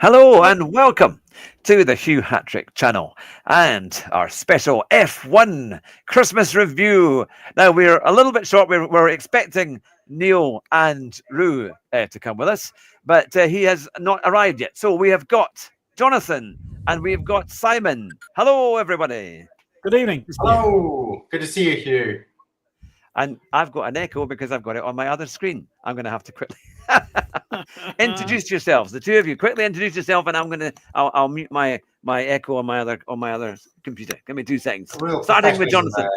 Hello and welcome to the Hugh Hattrick channel and our special F1 Christmas review. Now, we're a little bit short. We're expecting Neil and Rue to come with us, but he has not arrived yet. So we have got Jonathan and we've got Simon. Hello, everybody. Good evening. Hello. Good to see you, Hugh. And I've got an echo because I've got it on my other screen. I'm going to have to quickly introduce yourselves. The two of you quickly introduce yourself, and I'll mute my echo on my other computer. Give me 2 seconds. Starting with Jonathan.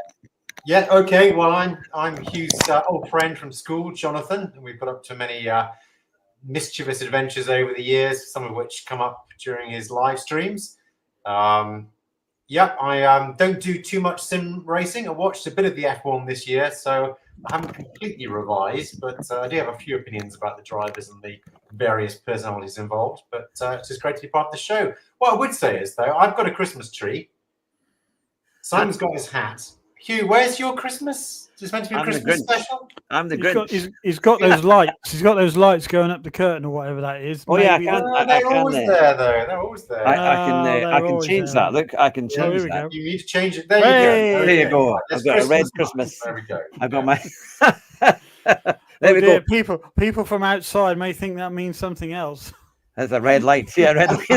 Yeah. Okay. Well, I'm Hugh's old friend from school, Jonathan, and we've got up to many mischievous adventures over the years, some of which come up during his live streams. Yeah, I don't do too much sim racing. I watched a bit of the F1 this year, so I haven't completely revised, but I do have a few opinions about the drivers and the various personalities involved. But it's just great to be part of the show. What I would say is, though, I've got a Christmas tree. Simon's got his hat. Hugh, where's your Christmas? Is this meant to be a Christmas special? I'm the Grinch. He's got those lights. He's got those lights going up the curtain or whatever that is. Oh, Maybe yeah, they're always there, though. They're always there. I can change that. Look, I can change that. You need to change it. There you go. There you go. I've got a red Christmas. There we go. I've got my. There we go. People from outside may think that means something else. There's a red light. Yeah, red light.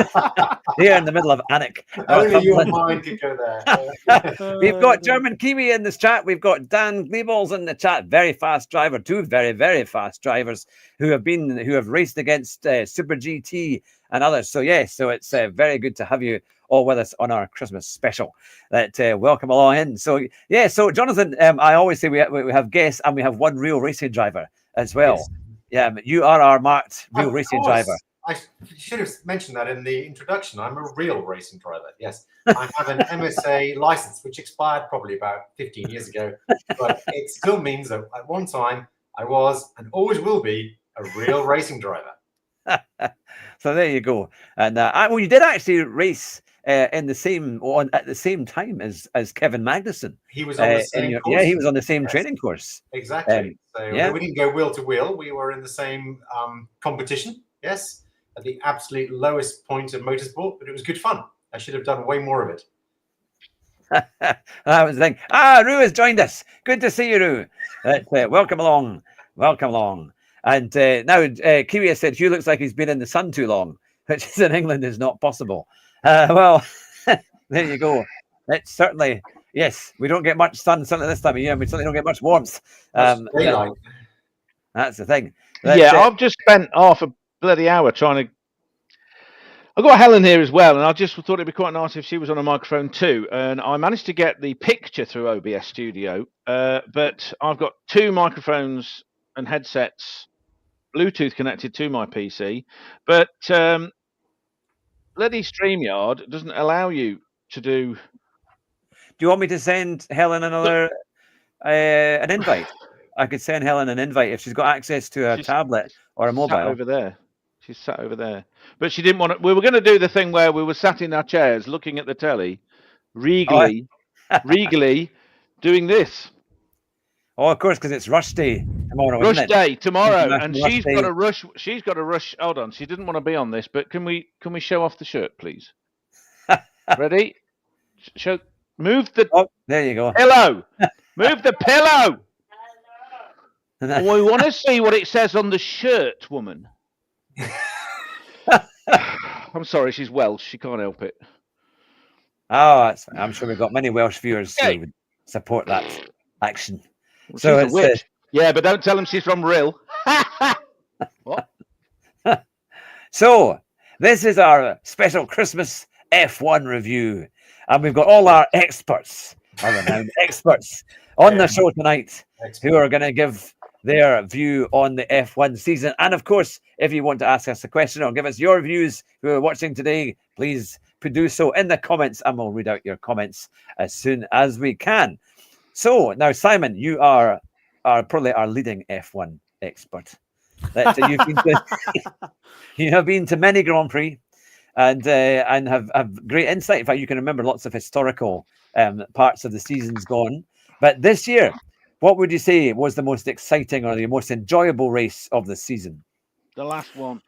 Here in the middle of Anik. Only your mind could go there. We've got German Kiwi in this chat. We've got Dan Gleeballs in the chat. Very fast driver. 2 very, very fast drivers who have raced against Super GT and others. So yes, so it's very good to have you all with us on our Christmas special. Welcome along in. So yeah, so Jonathan, I always say we have guests and we have one real racing driver as well. Yes. Yeah, you are our marked real racing driver. I should have mentioned that in the introduction. I'm a real racing driver. Yes, I have an MSA license, which expired probably about 15 years ago, but it still means that at one time I was and always will be a real racing driver. So there you go. And well, you did actually race at the same time as Kevin Magnussen. He was on the same course. Yeah, he was on the same training course. Exactly. We didn't go wheel to wheel. We were in the same competition. Yes. At the absolute lowest point of motorsport, but it was good fun. I should have done way more of it. That was the thing. Rue has joined us. Good to see you, Rue. Welcome along. Welcome along. And now Kiwi has said Hugh looks like he's been in the sun too long, which is in England is not possible. Well, there you go. It's certainly, yes, we don't get much sun certainly this time of year. We certainly don't get much warmth. That's the thing. I've just spent half a bloody hour trying to. I got Helen here as well, and I just thought it'd be quite nice if she was on a microphone too. And I managed to get the picture through OBS Studio, but I've got 2 microphones and headsets, Bluetooth connected to my PC, but bloody StreamYard doesn't allow you to do. Do you want me to send Helen another an invite? I could send Helen an invite if she's got access to a tablet or a mobile. Over there. She's sat over there. But she didn't want to. We were going to do the thing where we were sat in our chairs looking at the telly, regally doing this. Oh, of course, because it's rush day tomorrow. Rush day tomorrow, and she's got to rush. She's got to rush. Hold on, she didn't want to be on this, but can we show off the shirt, please? Ready? Move the. Oh, there you go. Pillow. Move the pillow. We want to see what it says on the shirt, woman. I'm sorry, she's Welsh. She can't help it. Oh, I'm sure we've got many Welsh viewers who would support that action. Well, so she's a witch. Yeah, but don't tell them she's from Rill. What? So this is our special Christmas F1 review, and we've got all our experts, our renowned experts, on the show tonight who are going to give their view on the F1 season. And of course, if you want to ask us a question or give us your views who are watching today, please do so in the comments and we'll read out your comments as soon as we can. So now, Simon, you are probably our leading F1 expert. You have been to many Grand Prix and have great insight. In fact, you can remember lots of historical parts of the seasons gone. But this year, what would you say was the most exciting or the most enjoyable race of the season? The last one.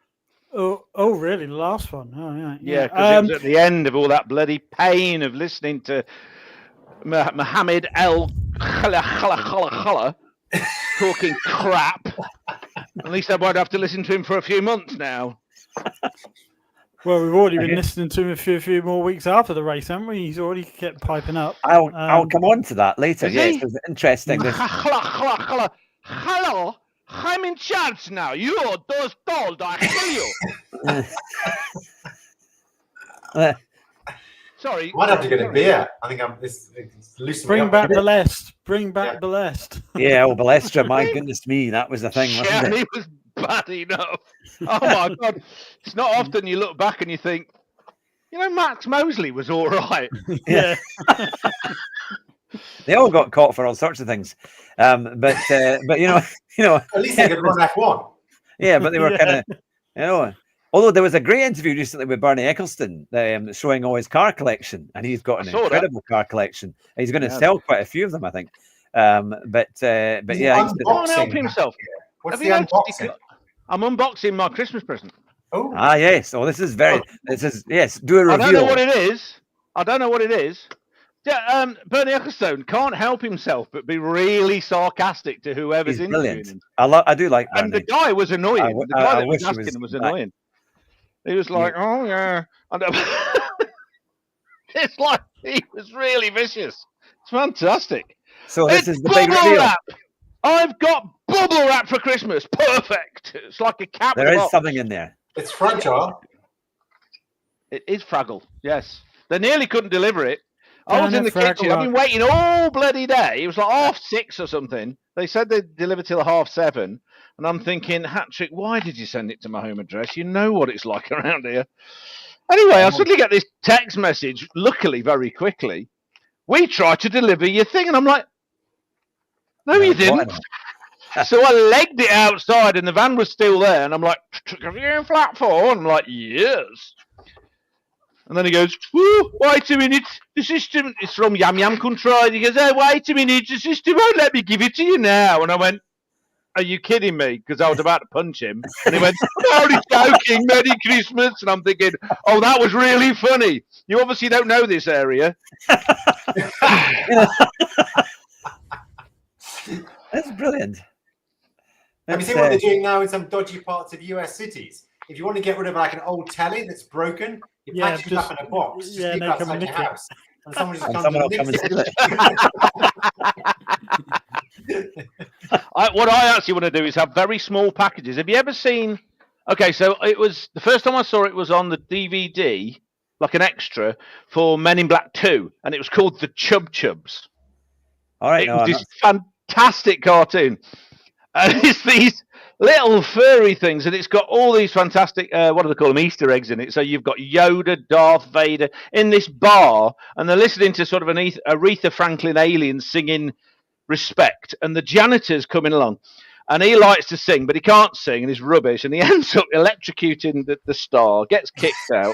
Oh, really? The last one? Oh, yeah. Yeah, because it was at the end of all that bloody pain of listening to Mohammed El Khala talking crap. At least I won't have to listen to him for a few months now. Well, we've already been listening to him a few more weeks after the race, haven't we? He's already kept piping up. I'll come on to that later. Yes, it's interesting. Hello, I'm in charge now. You those told I kill you. Sorry. Might have to get a beer. I think it's loosening Bring up back a bit. Belest. Bring back Belest. Yeah, Balestra. My goodness me, that was the thing, wasn't He it? was bad enough. Oh my God! It's not often you look back and you think, Max Mosley was all right. Yeah. They all got caught for all sorts of things, but at least they could run F1. Yeah, but they were kind of, Although there was a great interview recently with Bernie Ecclestone showing all his car collection, and he's got an incredible car collection. He's going to sell quite a few of them, I think. But yeah, he can't help himself. What's the unboxing? I'm unboxing my Christmas present. Oh, yes. Oh, this is yes. Do a reveal. I don't know what it is. Yeah, Bernie Ecclestone can't help himself but be really sarcastic to whoever's He's interviewing brilliant. him. I do like Bernie. And the guy was annoying. The guy that was asking him was annoying. He was like, "Oh yeah," it's like he was really vicious. It's fantastic. So this is the big reveal. Wrap. I've got bubble wrap for Christmas. Perfect. It's like a cap. There is something in there. It's fragile. It is fragile. Yes, they nearly couldn't deliver it. I was in the kitchen. I've been waiting all bloody day. It was like 6:30 or something. They said they'd deliver till 7:30. And I'm thinking, Hattrick, why did you send it to my home address? You know what it's like around here. Anyway, I suddenly get this text message, luckily very quickly. We tried to deliver your thing. And I'm like, no, you didn't. So I legged it outside and the van was still there. And I'm like, are you in flat 4? And I'm like, yes. And then he goes, wait a minute. The system is from Yam Yam Country. He goes, hey, wait a minute. The system won't let me give it to you now. And I went, are you kidding me? Because I was about to punch him. And he went, only joking, Merry Christmas. And I'm thinking, oh, that was really funny. You obviously don't know this area. That's brilliant. Have you seen what they're doing now in some dodgy parts of US cities? If you want to get rid of like an old telly that's broken, you package it up in a box. Just leave it outside your house. And someone just comes and steal it. What I actually want to do is have very small packages. Have you ever seen? Okay, so it was the first time I saw it was on the DVD, like an extra for Men in Black 2, and it was called the Chub Chubs. All right, it was this fantastic cartoon, and it's these little furry things, and it's got all these fantastic what do they call them, Easter eggs in it. So you've got Yoda, Darth Vader in this bar, and they're listening to sort of an Aretha Franklin alien singing Respect, and the janitor's coming along, and he likes to sing but he can't sing and he's rubbish, and he ends up electrocuting the star, gets kicked out.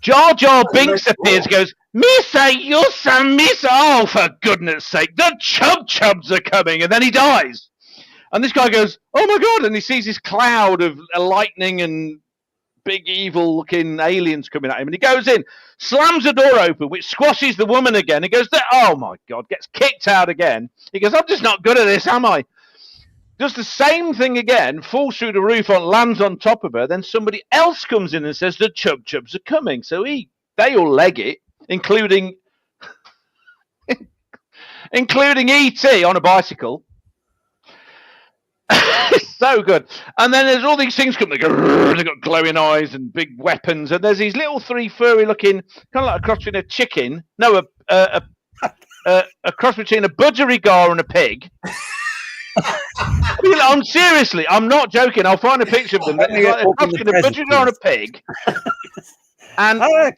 Jar Jar Binks appears, goes, Missa, Missa, oh for goodness sake, the Chub Chubs are coming, and then he dies. And this guy goes, oh my God, and he sees this cloud of lightning and big evil looking aliens coming at him, and he goes in, slams the door open, which squashes the woman again. He goes, oh my God, gets kicked out again. He goes, I'm just not good at this, am I? Does the same thing again, falls through the roof, lands on top of her. Then somebody else comes in and says the Chub Chubs are coming. So they all leg it, including E.T. on a bicycle. It's so good. And then there's all these things coming. They've got glowing eyes and big weapons. And there's these little 3 furry looking, kind of like a cross between a chicken. No, a cross between a budgerigar and a pig. I'm seriously, I'm not joking. I'll find a picture of them. Like a cross between a budgerigar and a pig. And I'm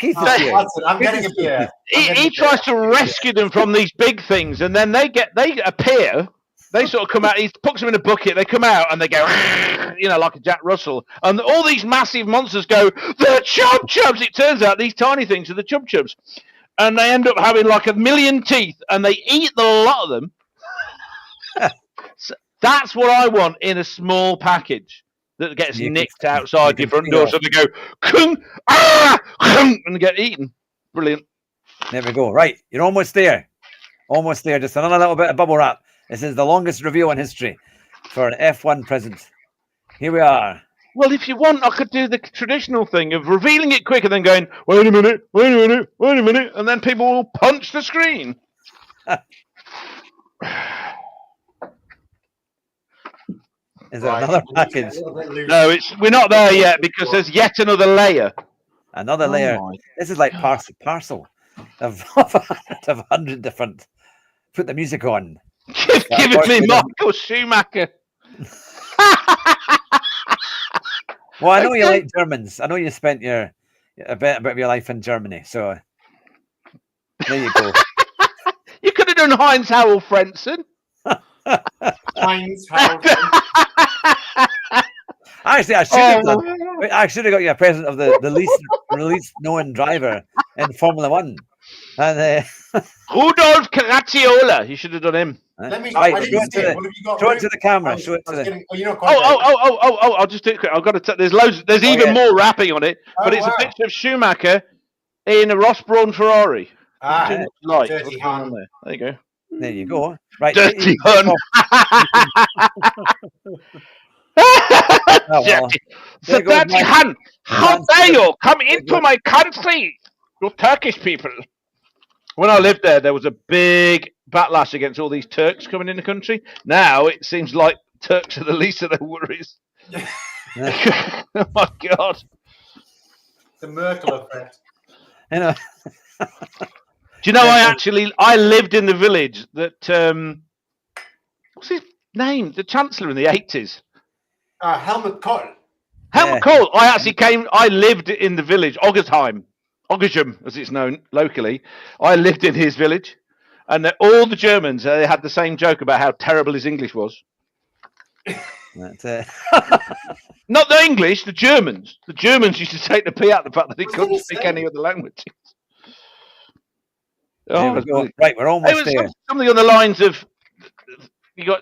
getting a beer. He tries to rescue them from these big things, and then they appear. They sort of come out, he puts them in a bucket, they come out and they go, like a Jack Russell. And all these massive monsters go, the Chub Chubs! It turns out these tiny things are the Chub Chubs. And they end up having like 1 million teeth, and they eat the lot of them. So that's what I want in a small package. that gets You can- nicked outside you your can front feed door, off. so they go kung, kung, and get eaten. Brilliant. There we go. Right, you're almost there. Almost there. Just another little bit of bubble wrap. This is the longest reveal in history for an F1 present. Here we are. Well, if you want, I could do the traditional thing of revealing it quick and then going, wait a minute, and then people will punch the screen. Is there Right, another we need to get package? a little bit loose. No, we're not there yet because there's yet another layer. Another layer. my This is like God. parcel of 100 different. Put the music on. You've given me Michael Schumacher. Well, I know you like Germans. I know you spent a bit of your life in Germany. So there you go. You could have done Heinz Harald Frentzen. Heinz Harald. Actually, I should have done. I should have got you a present of the least known driver in Formula One. And Rudolf Caracciola. You should have done him. Let me. Right, I show didn't it see to it. What have you got? show it to the camera. I was- Show it I to was the. getting- you're not quite there. I'll just do it quick. I've got to. There's loads. There's even yeah. more rapping on it, but Oh, it's wow. a picture of Schumacher in a Ross Brawn Ferrari. Ah, Too much light. Dirty What's going on Hun. there? There you go. There you go. Right. Dirty you- Hun. well. Dirty. There The goes dirty my- Hun. How Man's dare good. you come into my country, you Turkish people? When I lived there, there was a big backlash against all these Turks coming in the country. Now it seems like Turks are the least of their worries. Oh my God. The Merkel effect. You know, Do you know, I lived in the village that, what's his name? The Chancellor in the 80s. Helmut Kohl. Helmut Kohl. I lived in the village, Oggersheim, as it's known locally. I lived in his village. And all the Germans, they had the same joke about how terrible his English was. that's Not the English, the Germans. The Germans used to take the pee out the fact that he couldn't speak any other languages. there we it's go. brilliant. Right, we're It almost was there. something on the lines of you got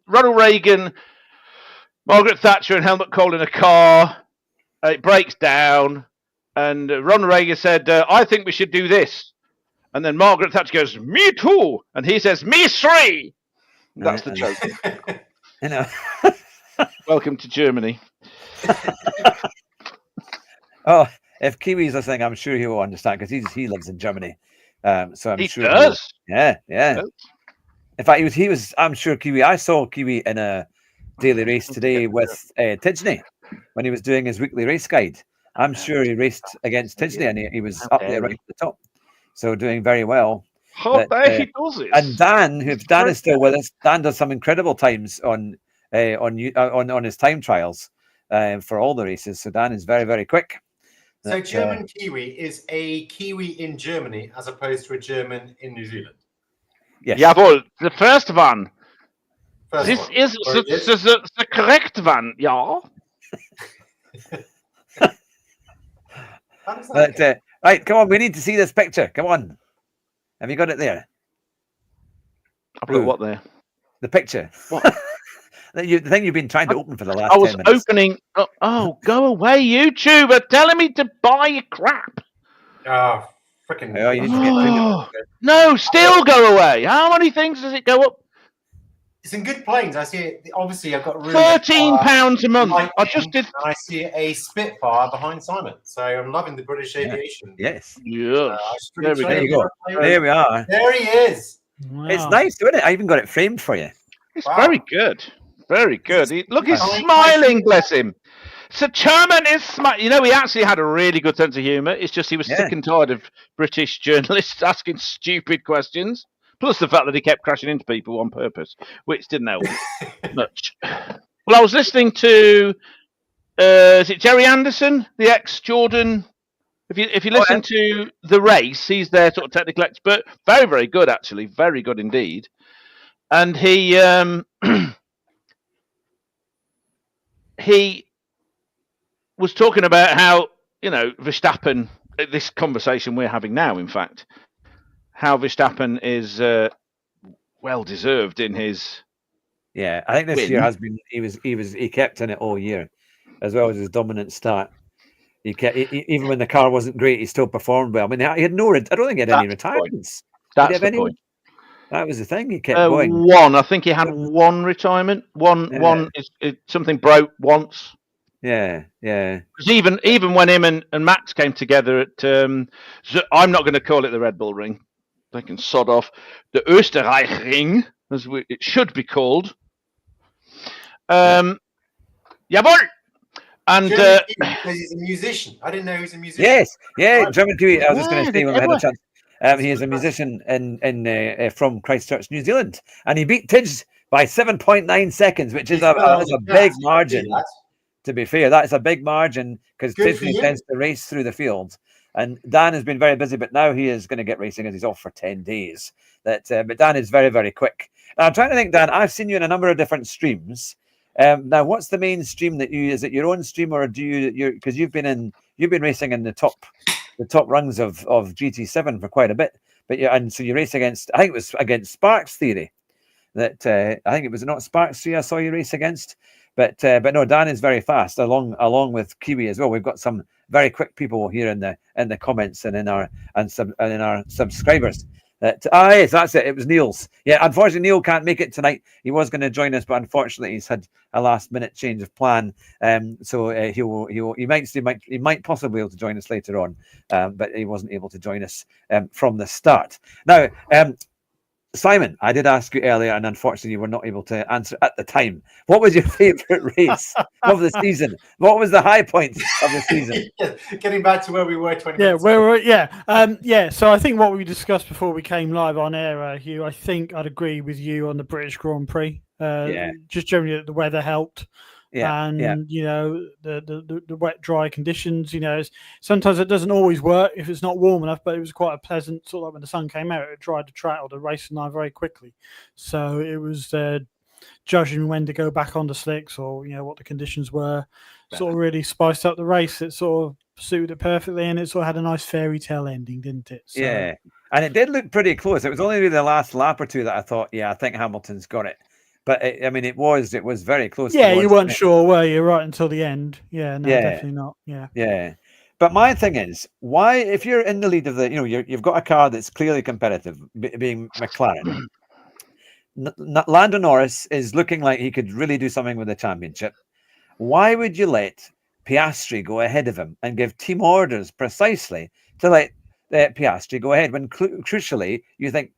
Ronald Reagan, Margaret Thatcher, and Helmut Kohl in a car. It breaks down, and Ronald Reagan said, "I think we should do this." And then Margaret Thatcher goes, "Me too," and he says, "Me three." That's the joke. You know. Welcome to Germany. Oh, if Kiwi's listening, I'm sure he will understand because he lives in Germany. So I'm He sure. does. Yeah. does. In fact, he was. I'm sure Kiwi. I saw Kiwi in a daily race today with Tidgney when he was doing his weekly race guide. I'm sure he raced against Tidgney and he was up there right at the top. So doing very well. How But, dare he does it? And Dan, Dan is still with us. Dan does some incredible times on his time trials for all the races. So Dan is very, very quick. So German Kiwi is a Kiwi in Germany as opposed to a German in New Zealand. Yes. Jawohl, the first one. First This one. is the correct one, yeah. How does that But, go? right, come on. We need to see this picture. Come on. Have you got it there? I've got what there? The picture. What? The thing you've been trying to open for the last I was 10 minutes. opening. Oh, go away, YouTuber! Telling me to buy your crap. Oh, freaking! Oh, you need to get Oh, no, still go away. How many things does it go up? It's in good planes. I see it. Obviously, I've got really £13 a month. Lightning, I just did. and I see a Spitfire behind Simon. So I'm loving the British aviation. Yes. Yes. There There we There you go. There we are. There he is. Wow. It's nice, isn't it? I even got it framed for you. It's Wow. very good. Very good. Look, he's Wow. smiling, bless him. So Chairman is smiling. You know, he actually had a really good sense of humour. It's just he was sick and tired of British journalists asking stupid questions. Plus the fact that he kept crashing into people on purpose, which didn't help much. Well, I was listening to, is it Jerry Anderson, the ex-Jordan? If you listen to The Race, he's their sort of technical expert. Very, very good, actually. Very good indeed. And he he was talking about how, you know, Verstappen, this conversation we're having now, in fact, how Verstappen is well deserved in his. Yeah, I think this win. year has been. He kept in it all year. as well as his dominant start. Even when the car wasn't great, he still performed well. I mean, he had no. I don't think he had any That's the point. retirements. That's Did he have the any? point. That was the thing. He kept going. One. I think he had one retirement. One is something broke once. Yeah. Because even when him and Max came together at, I'm not going to call it the Red Bull Ring. They can sod off. The Österreich-Ring, as it should be called. Jawohl! And because he's a musician. I didn't know he was a musician. Yes, yeah, Right. German Kiwi. I was just going to say when we had a chance. He is a That's musician from Christchurch, New Zealand, and he beat Tidge by 7.9 seconds, which is a big margin. To be fair, that's a big margin because Tidge tends to race through the field. And Dan has been very busy, but now he is going to get racing as he's off for 10 days. But Dan is very, very quick. Now, I'm trying to think, Dan, I've seen you in a number of different streams. Now, what's the main stream that is it your own stream, or do you because you've been racing in the top rungs of GT7 for quite a bit, so you race against, I think it was against Sparks Theory, that I think it was not Sparks 3 I saw you race against, but no, Dan is very fast along with Kiwi as well. We've got some very quick people here in the comments and in our subscribers. Yes, that's it. It was Neil's. Yeah, unfortunately, Neil can't make it tonight. He was going to join us, but unfortunately, he's had a last-minute change of plan. So he might possibly be able to join us later on, but he wasn't able to join us from the start. Now, Simon, I did ask you earlier, and unfortunately, you were not able to answer at the time. What was your favourite race of the season? What was the high point of the season? Getting back to where we were 20 Yeah, minutes where ago. So I think what we discussed before we came live on air, Hugh, I think I'd agree with you on the British Grand Prix. Just generally the weather helped. You know, the wet, dry conditions, you know, sometimes it doesn't always work if it's not warm enough, but it was quite a pleasant sort of, like when the sun came out, it dried the track or the racing line very quickly. So it was judging when to go back on the slicks, or, you know, what the conditions were, sort of really spiced up the race. It sort of suited it perfectly, and it sort of had a nice fairy tale ending, didn't it? So, yeah, and it did look pretty close. It was only really the last lap or two that I thought, I think Hamilton's got it. But it was very close. Yeah, you weren't sure, were you? Right until the end. Yeah, no, definitely not. Yeah. But my thing is, why, if you're in the lead of you've got a car that's clearly competitive, being McLaren. Lando Norris is looking like he could really do something with the championship. Why would you let Piastri go ahead of him and give team orders precisely to let Piastri go ahead when crucially you think,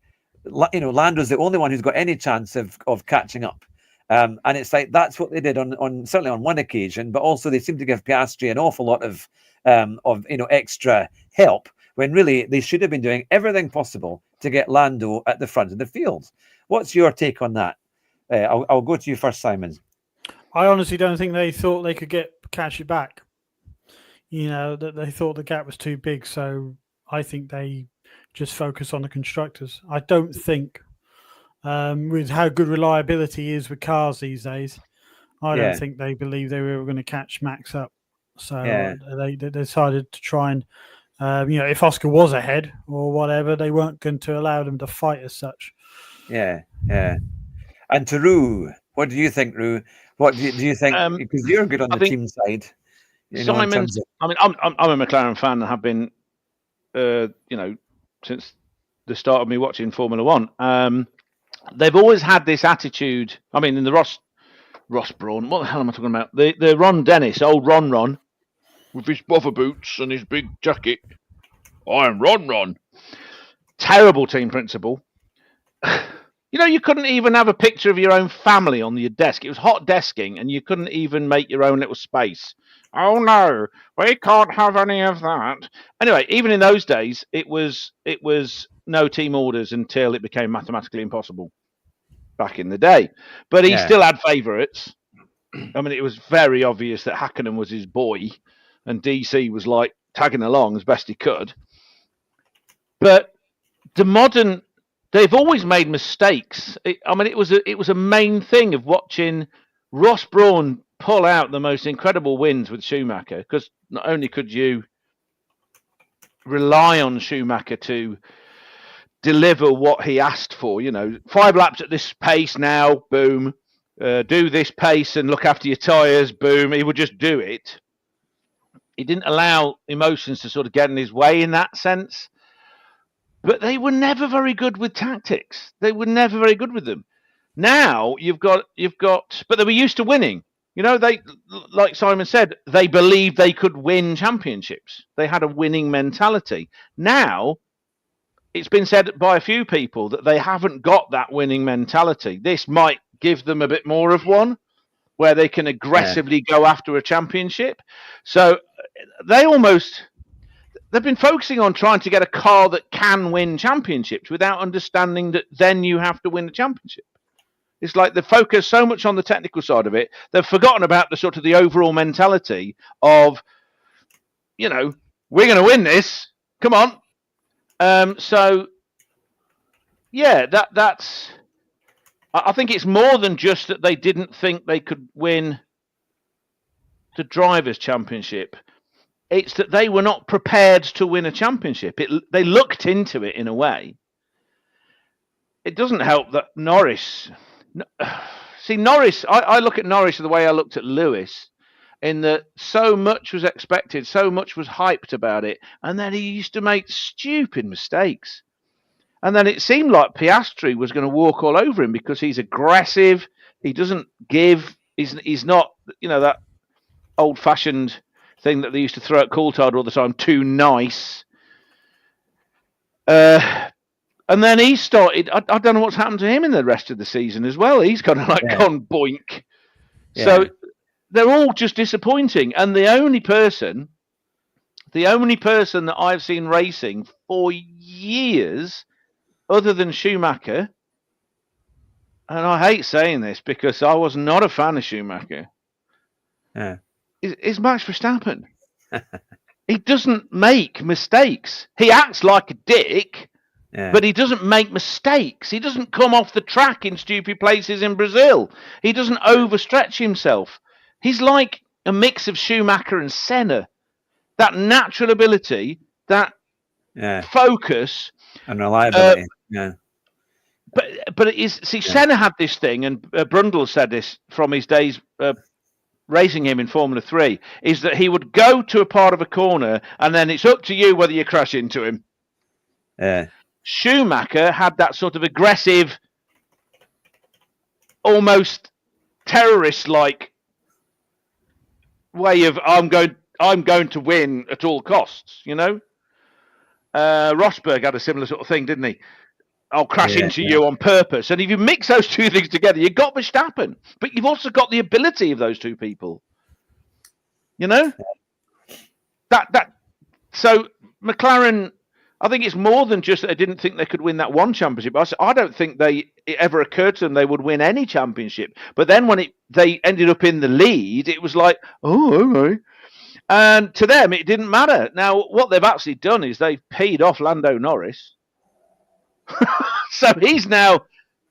Lando's the only one who's got any chance of catching up, and it's like that's what they did on certainly on one occasion, but also they seem to give Piastri an awful lot of extra help when really they should have been doing everything possible to get Lando at the front of the field. What's your take on that? I'll go to you first, Simon. I honestly don't think they thought they could catch it back. You know, that they thought the gap was too big, so I think they just focus on the constructors. I don't think, with how good reliability is with cars these days, I don't think they believe they were going to catch Max up. So they decided to try and, if Oscar was ahead or whatever, they weren't going to allow them to fight as such. Yeah. And to Rue, what do you think, Rue? What do you think? Because you're good on the team side. Simon, I'm a McLaren fan and have been, since the start of me watching Formula One. They've always had this attitude. I mean, in the Ross Brawn, what the hell am I talking about? The Ron Dennis, old Ron, with his buffer boots and his big jacket. I'm Ron. Terrible team principal. You couldn't even have a picture of your own family on your desk. It was hot desking, and you couldn't even make your own little space. Oh no, we can't have any of that. Anyway, even in those days, it was no team orders until it became mathematically impossible back in the day. But he still had favourites. I mean, it was very obvious that Hakkinen was his boy, and DC was like tagging along as best he could. But they've always made mistakes. It was a main thing of watching Ross Brawn pull out the most incredible wins with Schumacher, because not only could you rely on Schumacher to deliver what he asked for, 5 laps at this pace now, boom, do this pace and look after your tyres, boom, he would just do it. He didn't allow emotions to sort of get in his way in that sense. But they were never very good with tactics. They were never very good with them. Now you've got, but they were used to winning. You know, they, like Simon said, they believed they could win championships. They had a winning mentality. Now it's been said by a few people that they haven't got that winning mentality. This might give them a bit more of one, where they can aggressively go after a championship. So they've been focusing on trying to get a car that can win championships without understanding that then you have to win the championship. It's like they focus so much on the technical side of it, they've forgotten about the sort of the overall mentality of, you know, we're going to win this. Come on. So, yeah, that's. I think it's more than just that they didn't think they could win the Drivers' Championship. It's that they were not prepared to win a championship. They looked into it in a way. It doesn't help that Norris. See, Norris, I look at Norris the way I looked at Lewis, in that so much was expected, so much was hyped about it, and then he used to make stupid mistakes. And then it seemed like Piastri was going to walk all over him because he's aggressive, he doesn't give, he's not, you know, that old-fashioned thing that they used to throw at Coulthard all the time, too nice. And then he started, I don't know what's happened to him in the rest of the season as well. He's kind of like gone boink. Yeah. So they're all just disappointing. And the only person that I've seen racing for years, other than Schumacher, and I hate saying this because I was not a fan of Schumacher, is Max Verstappen. He doesn't make mistakes. He acts like a dick, but he doesn't make mistakes. He doesn't come off the track in stupid places in Brazil. He doesn't overstretch himself. He's like a mix of Schumacher and Senna. That natural ability, that focus. And reliability. But it is, see, Senna had this thing, and Brundle said this from his days racing him in Formula 3, is that he would go to a part of a corner and then it's up to you whether you crash into him. Schumacher had that sort of aggressive, almost terrorist-like way of I'm going to win at all costs, you know? Rosberg had a similar sort of thing, didn't he? I'll crash into you on purpose. And if you mix those two things together, you've got Verstappen. But you've also got the ability of those two people. You know? So McLaren, I think it's more than just that they didn't think they could win that one championship. I don't think it ever occurred to them they would win any championship. But then when they ended up in the lead, it was like, oh, okay. And to them, it didn't matter. Now, what they've actually done is they've paid off Lando Norris. So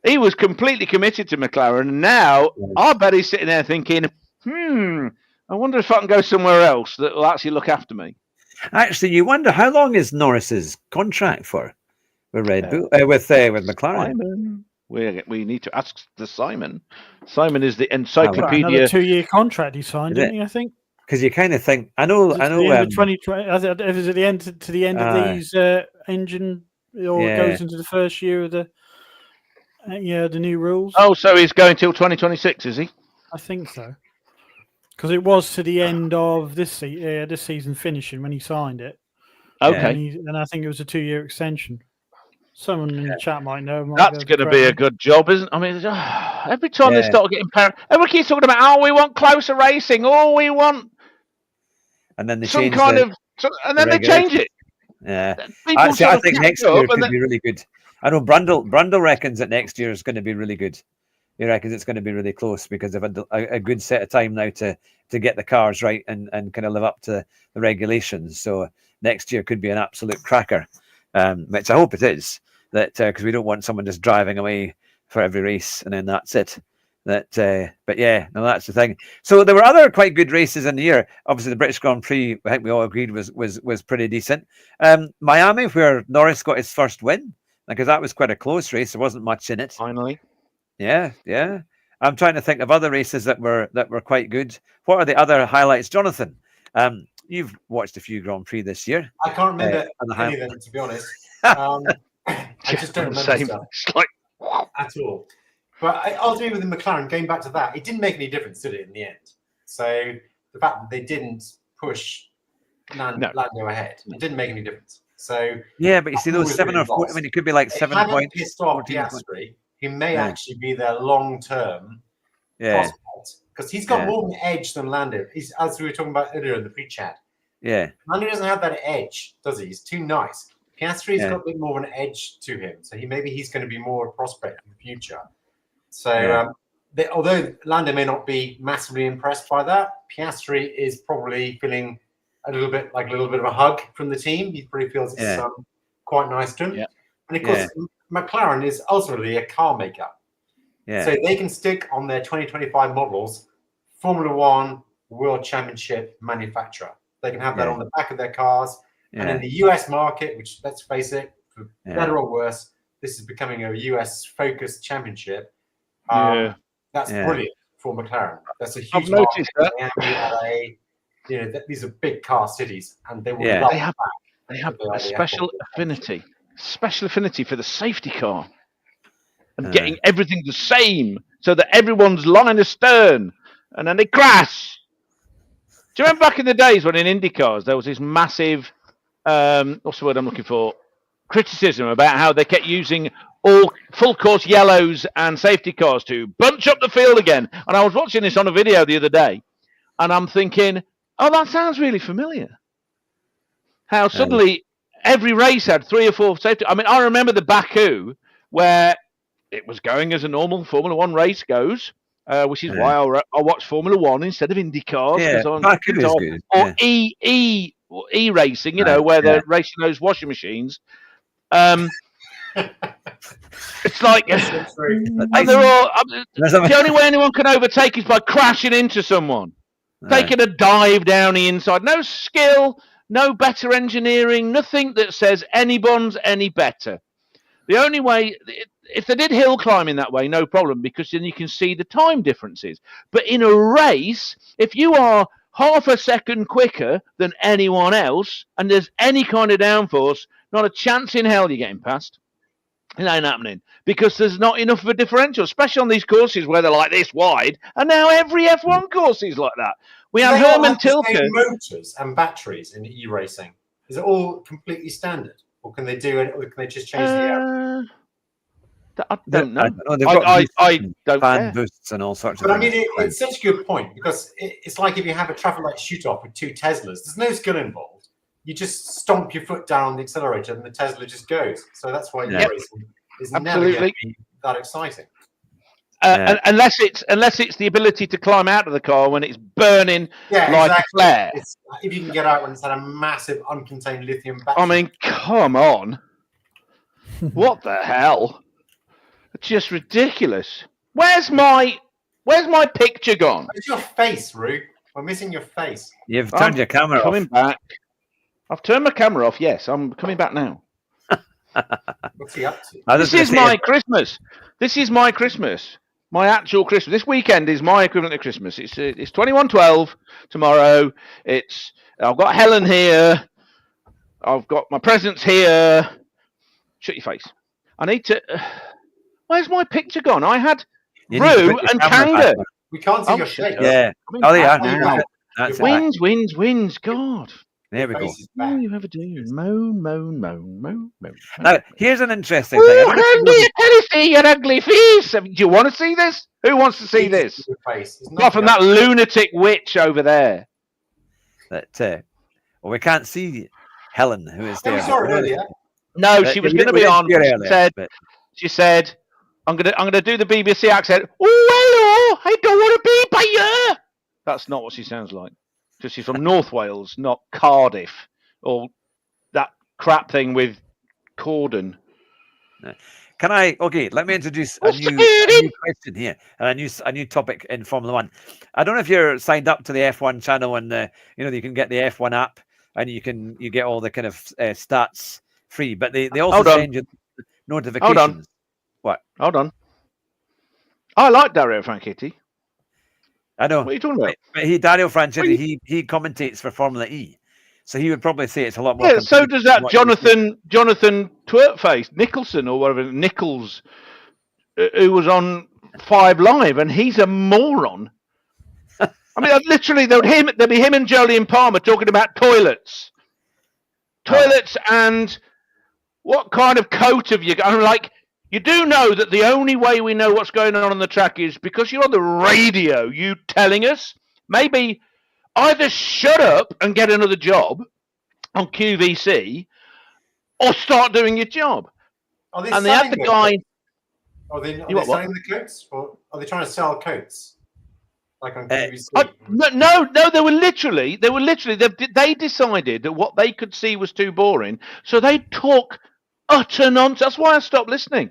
he was completely committed to McLaren. And now I bet he's sitting there thinking, I wonder if I can go somewhere else that will actually look after me. Actually, you wonder how long is Norris's contract for with Red Bull with McLaren? Simon. We need to ask the Simon. Simon is the encyclopedia. Another 2-year contract he signed, didn't he? I think. Because you kind of think, I know. 2020. Is it the end to the end of these engine, or goes into the first year of the new rules? Oh, so he's going till 2026, is he? I think so. Because it was to the end of this season finishing when he signed it. Okay. And I think it was a 2-year extension. Someone in the chat might know. That's going to be a good job, isn't it? I mean, every time they start getting everyone keeps talking about, we want closer racing. We want. And then they some change kind they change it. Yeah. Actually, I think next year could be really good. I know Brundle reckons that next year is going to be really good. He reckons it's going to be really close because they've had a good set of time now to get the cars right and kind of live up to the regulations. So next year could be an absolute cracker, which I hope it is. That because we don't want someone just driving away for every race and then that's it. But that's the thing. So there were other quite good races in the year. Obviously, the British Grand Prix, I think we all agreed was pretty decent. Miami, where Norris got his first win, because that was quite a close race. There wasn't much in it. Finally. Yeah. I'm trying to think of other races that were quite good. What are the other highlights, Jonathan? You've watched a few Grand Prix this year. I can't remember any of them, to be honest. I just don't remember stuff at all. But ultimately, with the McLaren, going back to that, it didn't make any difference, did it, in the end? So the fact that they didn't push Lando ahead, it didn't make any difference. So yeah, but you see those 7 or 4. I mean, it could be like 7 points. Pissed off Piastri, he may actually be their long-term prospect, because he's got more of an edge than Lando. He's, as we were talking about earlier in the pre-chat. Yeah, Lando doesn't have that edge, does he? He's too nice. Piastri's got a bit more of an edge to him, so he's going to be more a prospect in the future. So, although Lando may not be massively impressed by that, Piastri is probably feeling a little bit of a hug from the team. He probably feels it's quite nice to him. Yeah. And of course, McLaren is ultimately a car maker. Yeah. So they can stick on their 2025 models, Formula One World Championship manufacturer. They can have that on the back of their cars. Yeah. And in the US market, which, let's face it, for better or worse, this is becoming a US-focused championship. That's brilliant for McLaren. That's a huge market. Miami, LA, these are big car cities, and they will. They have a special affinity for the safety car, and getting everything the same, so that everyone's line astern, and then they crash. Do you remember back in the days when in IndyCars there was this massive, what's the word I'm looking for? Criticism about how they kept using all full course yellows and safety cars to bunch up the field again. And I was watching this on a video the other day, and I'm thinking, oh, that sounds really familiar. How suddenly every race had 3 or 4 safety. I mean, I remember the Baku, where it was going as a normal Formula One race goes, which is why I watch Formula One instead of IndyCars. Baku is good. Or E racing, where they're racing those washing machines. It's like and they're all, the only way anyone can overtake is by crashing into someone, taking a dive down the inside. No skill, no better engineering, nothing that says anyone's any better. The only way, if they did hill climbing that way, no problem, because then you can see the time differences. But in a race, if you are half a second quicker than anyone else, and there's any kind of downforce, not a chance in hell you're getting past. It ain't happening, because there's not enough of a differential, especially on these courses where they're like this wide. And now every F1 course is like that. We have Herman Tilke. Motors and batteries in e-racing. Is it all completely standard, or can they do it? Or can they just change the air? I don't know. I don't fan boosts and all sorts of things. But I mean, it's such a good point, because it's like if you have a traffic light shoot-off with 2 Teslas, there's no skill involved. You just stomp your foot down on the accelerator and the Tesla just goes. So that's why e-racing is never going to be that exciting. Unless it's the ability to climb out of the car when it's burning like a flare. If you can get out when it's had a massive uncontained lithium battery. I mean, come on. What the hell? It's just ridiculous. Where's my picture gone? It's your face, Roo. We're missing your face. You've turned your camera off. Coming back. I've turned my camera off, yes. I'm coming back now. What's he up to? This is my Christmas. This is my Christmas. My actual Christmas. This weekend is my equivalent of Christmas. It's 21/12 tomorrow. I've got Helen here. I've got my presents here. Shut your face. I need to... Where's my picture gone? I had Roo and Kanga. We can't see your face. Yeah. Oh, they are. Wins. God. There we go. All you ever do is moan. Now, here's an interesting thing. Oh, see your ugly face. Do you want to see this? Who wants to see this? Apart from that lunatic witch over there. Well, we can't see Helen, who is there. No, she was going to be on. She said, I'm gonna do the BBC accent. Oh, hello, I don't want to be by you. That's not what she sounds like. Because she's from North Wales, not Cardiff, or that crap thing with Corden. Can I? Okay, let me introduce a new question here, and a new topic in Formula One. I don't know if you're signed up to the F1 channel, and you can get the F1 app, and you get all the kind of stats free. But they also send you notifications. Hold on. I like Dario Franchitti. I know. What are you talking about? But Dario Franchitti, he commentates for Formula E, so he would probably say it's a lot more. Yeah, so does that Jonathan Twertface Nicholson or whatever Nichols, who was on 5 Live, and he's a moron. I mean, literally, there'd be him and Jolyon Palmer talking about toilets, and what kind of coat have you got? I'm like, you do know that the only way we know what's going on the track is because you're on the radio. You telling us, maybe either shut up and get another job on QVC, or start doing your job. And they had the guy. Are they selling the coats, or are they trying to sell coats? Like on QVC? No. They were literally. They decided that what they could see was too boring, so they talk utter nonsense. That's why I stopped listening.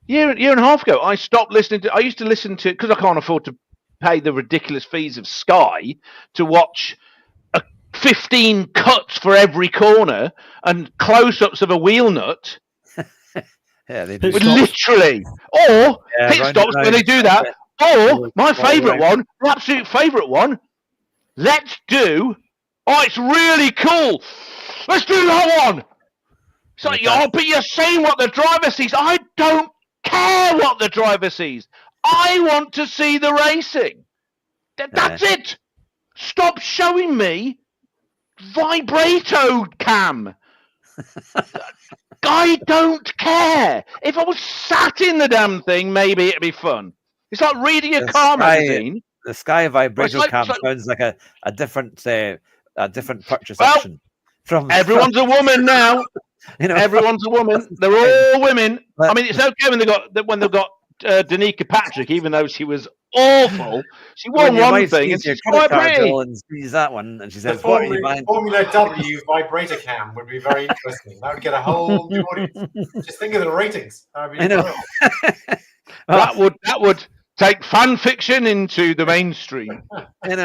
Year and a half ago, I stopped listening to. I used to listen to, because I can't afford to pay the ridiculous fees of Sky to watch 15 cuts for every corner and close-ups of a wheel nut. Yeah, they do. Literally. Or pit stops when they do that. Or my favourite one, my absolute favourite one, let's do, it's really cool. Let's do that one. It's like, but you're saying what the driver sees. I don't care what the driver sees. I want to see the racing. That's it. Stop showing me vibrato cam. I don't care. If I was sat in the damn thing, maybe it'd be fun. It's like reading a car magazine. The Sky vibrato cam sounds like a different purchase option. Everyone's a woman now. Everyone's a woman. They're all women. I mean, it's okay when they've got Danica Patrick, even though she was awful. She won one thing, and she's quite pretty. And sees that one, and she says, "What are you buying?" Formula W vibrator cam would be very interesting. That would get a whole new audience. Just think of the ratings. That would take fan fiction into the mainstream. And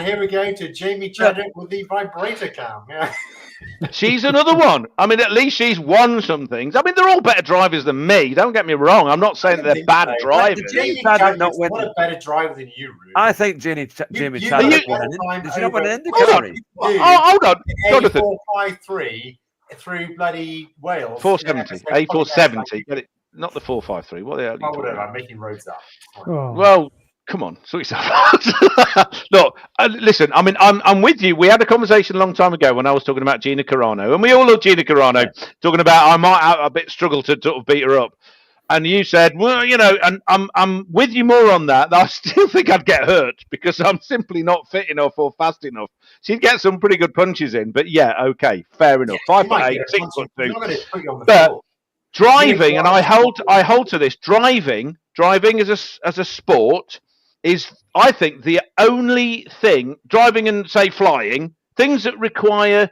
here we go to Jamie Chadwick with the vibrator cam. Yeah. She's another one. I mean, at least she's won some things. I mean, they're all better drivers than me. Don't get me wrong. I'm not saying that they're bad drivers. Jamie Chadwick's not a better driver than you, Rude. I think Jamie Chadwick won. Did she not win an IndyCar? Hold on. Jonathan. A453 through bloody Wales. 470. A470. Get it? Not the 453. What are they? Whatever. I'm making roads up. Well, come on, sort yourself out. Look, listen. I mean, I'm with you. We had a conversation a long time ago when I was talking about Gina Carano, and we all love Gina Carano. Talking about I might have a bit struggle to sort of beat her up, and you said, well, and I'm with you more on that. I still think I'd get hurt because I'm simply not fit enough or fast enough. She'd get some pretty good punches in, but yeah, okay, fair enough. 5'8", 6'2". But driving, and I hold to this. Driving as a sport is, I think, the only thing, driving and say flying, things that require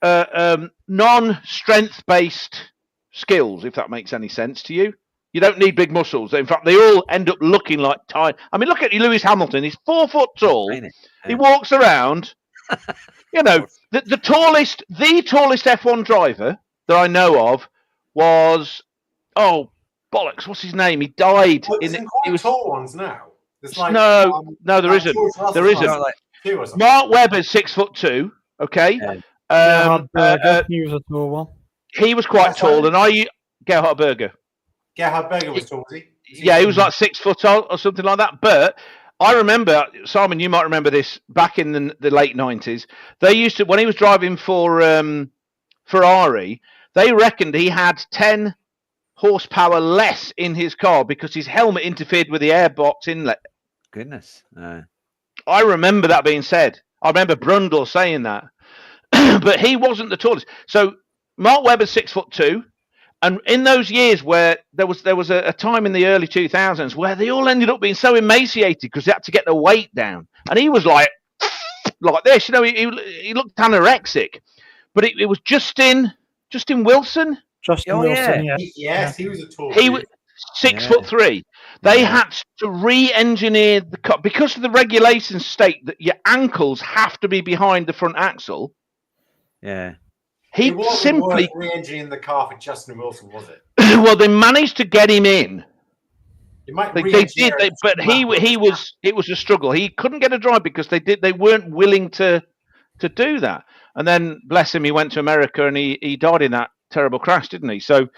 non-strength based skills, if that makes any sense to you. You don't need big muscles. In fact, they all end up looking like tiny. I mean, look at Lewis Hamilton. He's 4 foot tall. He walks around. The tallest F1 driver that I know of was, bollocks, what's his name? He died. He was tall ones now. No, there isn't. There isn't. Mark Webber's 6'2". Okay. He was a tall one. He was quite tall, and Gerhard Berger. Gerhard Berger was tall, was he? Yeah, he was like 6 foot tall or something like that. But I remember, Simon, you might remember this, back in the late 90s. They used to, when he was driving for Ferrari, they reckoned he had 10 horsepower less in his car because his helmet interfered with the airbox inlet. Goodness. I remember that being said. I remember Brundle saying that. But he wasn't the tallest. So Mark Webber's 6'2", and in those years where there was a time in the early 2000s where they all ended up being so emaciated because they had to get the weight down, and he was like this. He looked anorexic. But it was Justin Wilson. Justin Wilson, yes, he was a tall. He was 6'3". They had to re-engineer the car because of the regulations state that your ankles have to be behind the front axle. Yeah. He simply re-engineering the car for Justin Wilson, was it? Well, they managed to get him in They did, but it was a struggle. He couldn't get a drive because they weren't willing to do that. And then, bless him, he went to America and he died in that terrible crash, didn't he? So,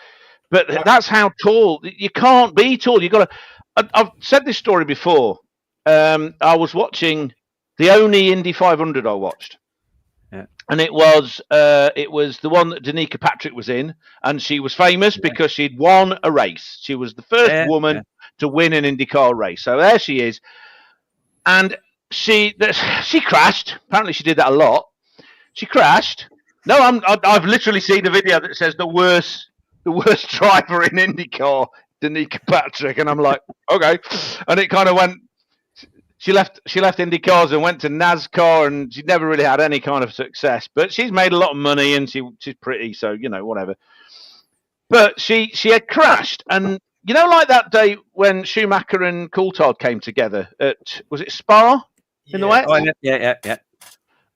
but that's how tall you can't be tall. You got to. I've said this story before. I was watching the only Indy 500 I watched. Yeah. And it was the one that Danica Patrick was in, and she was famous because she'd won a race. She was the first woman to win an IndyCar race. So there she is, and she crashed. Apparently, she did that a lot. She crashed. No, I've literally seen a video that says the worst driver in IndyCar, Danica Patrick, and I'm like, okay. And it kind of went. She left IndyCars and went to NASCAR, and she never really had any kind of success. But she's made a lot of money, and she's pretty, so whatever. But she had crashed, and like that day when Schumacher and Coulthard came together at, was it Spa in the wet? Oh, yeah.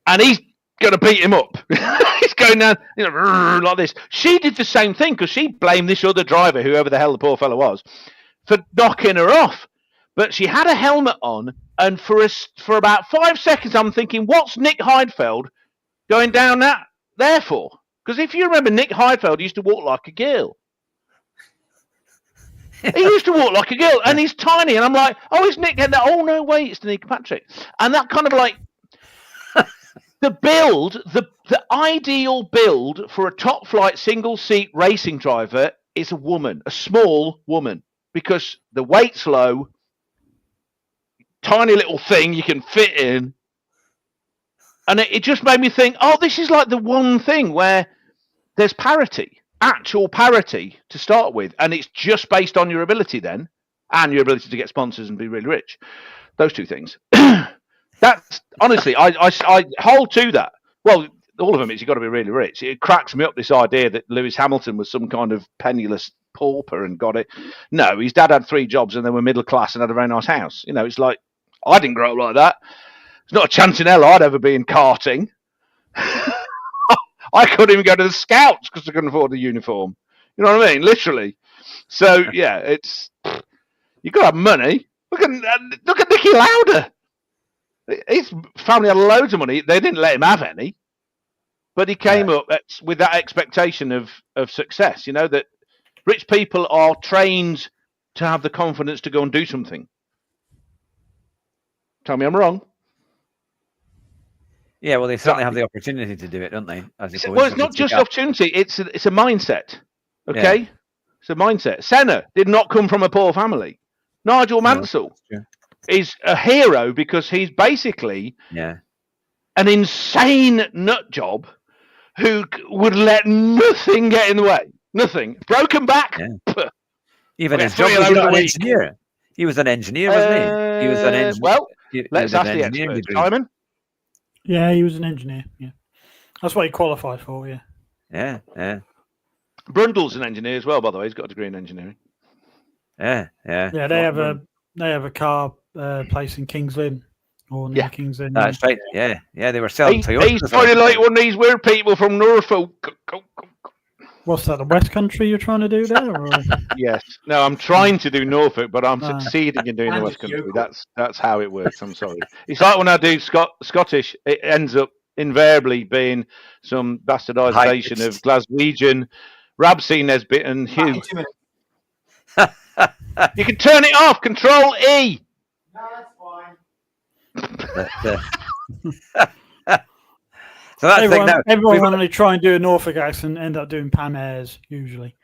And he's going to beat him up. He's going down, like this. She did the same thing because she blamed this other driver, whoever the hell the poor fellow was, for knocking her off. But she had a helmet on, and for about 5 seconds, I'm thinking, what's Nick Heidfeld going down there for? Because if you remember, Nick Heidfeld used to walk like a girl. He used to walk like a girl, and he's tiny. And I'm like, oh, is Nick getting that? Oh, no, wait, it's Danica Patrick. And that kind of like the build, the ideal build for a top flight single seat racing driver is a woman, a small woman, because the weight's low. Tiny little thing you can fit in, and it just made me think, oh, this is like the one thing where there's actual parity to start with, and it's just based on your ability then, and your ability to get sponsors and be really rich. Those two things. That's honestly, I hold to that. Well, all of them is you've got to be really rich. It cracks me up, this idea that Lewis Hamilton was some kind of penniless pauper and got it. No, his dad had 3 jobs and they were middle class and had a very nice house. It's like, I didn't grow up like that. There's not a chance in hell I'd ever be in karting. I couldn't even go to the Scouts because I couldn't afford the uniform. You know what I mean? Literally. So yeah, you got to have money. Look at Nicky Lauda. His family had loads of money. They didn't let him have any, but he came up with that expectation of success. That rich people are trained to have the confidence to go and do something. Tell me I'm wrong. Yeah, well, they certainly have the opportunity to do it, don't they? Well, it's not just opportunity; it's a mindset. Okay, it's a mindset. Senna did not come from a poor family. Nigel Mansell is a hero because he's basically an insane nut job who would let nothing get in the way. Nothing. Broken back. Yeah. Even his job was an engineer. He was an engineer, wasn't he? He was an engineer. Well, let's ask the expert. Simon? Yeah, he was an engineer. Yeah. That's what he qualified for, yeah. Yeah. Brundle's an engineer as well, by the way. He's got a degree in engineering. Yeah. Yeah, they have a car place in Kings Lynn. Or near Kings Lynn. That's right. Yeah. They were selling Toyotas. He's probably like one of these weird people from Norfolk. What's that, the West Country you're trying to do there? Or? Yes. No, I'm trying to do Norfolk, but I'm succeeding in doing the West Country. That's how it works. I'm sorry. It's like when I do Scottish, it ends up invariably being some bastardisation of Glaswegian, Rabsy, Nesbitt, and Hugh. You can turn it off. Control E. No, that's fine. So that's everyone when they try and do a Norfolk accent end up doing Pam Ayres usually.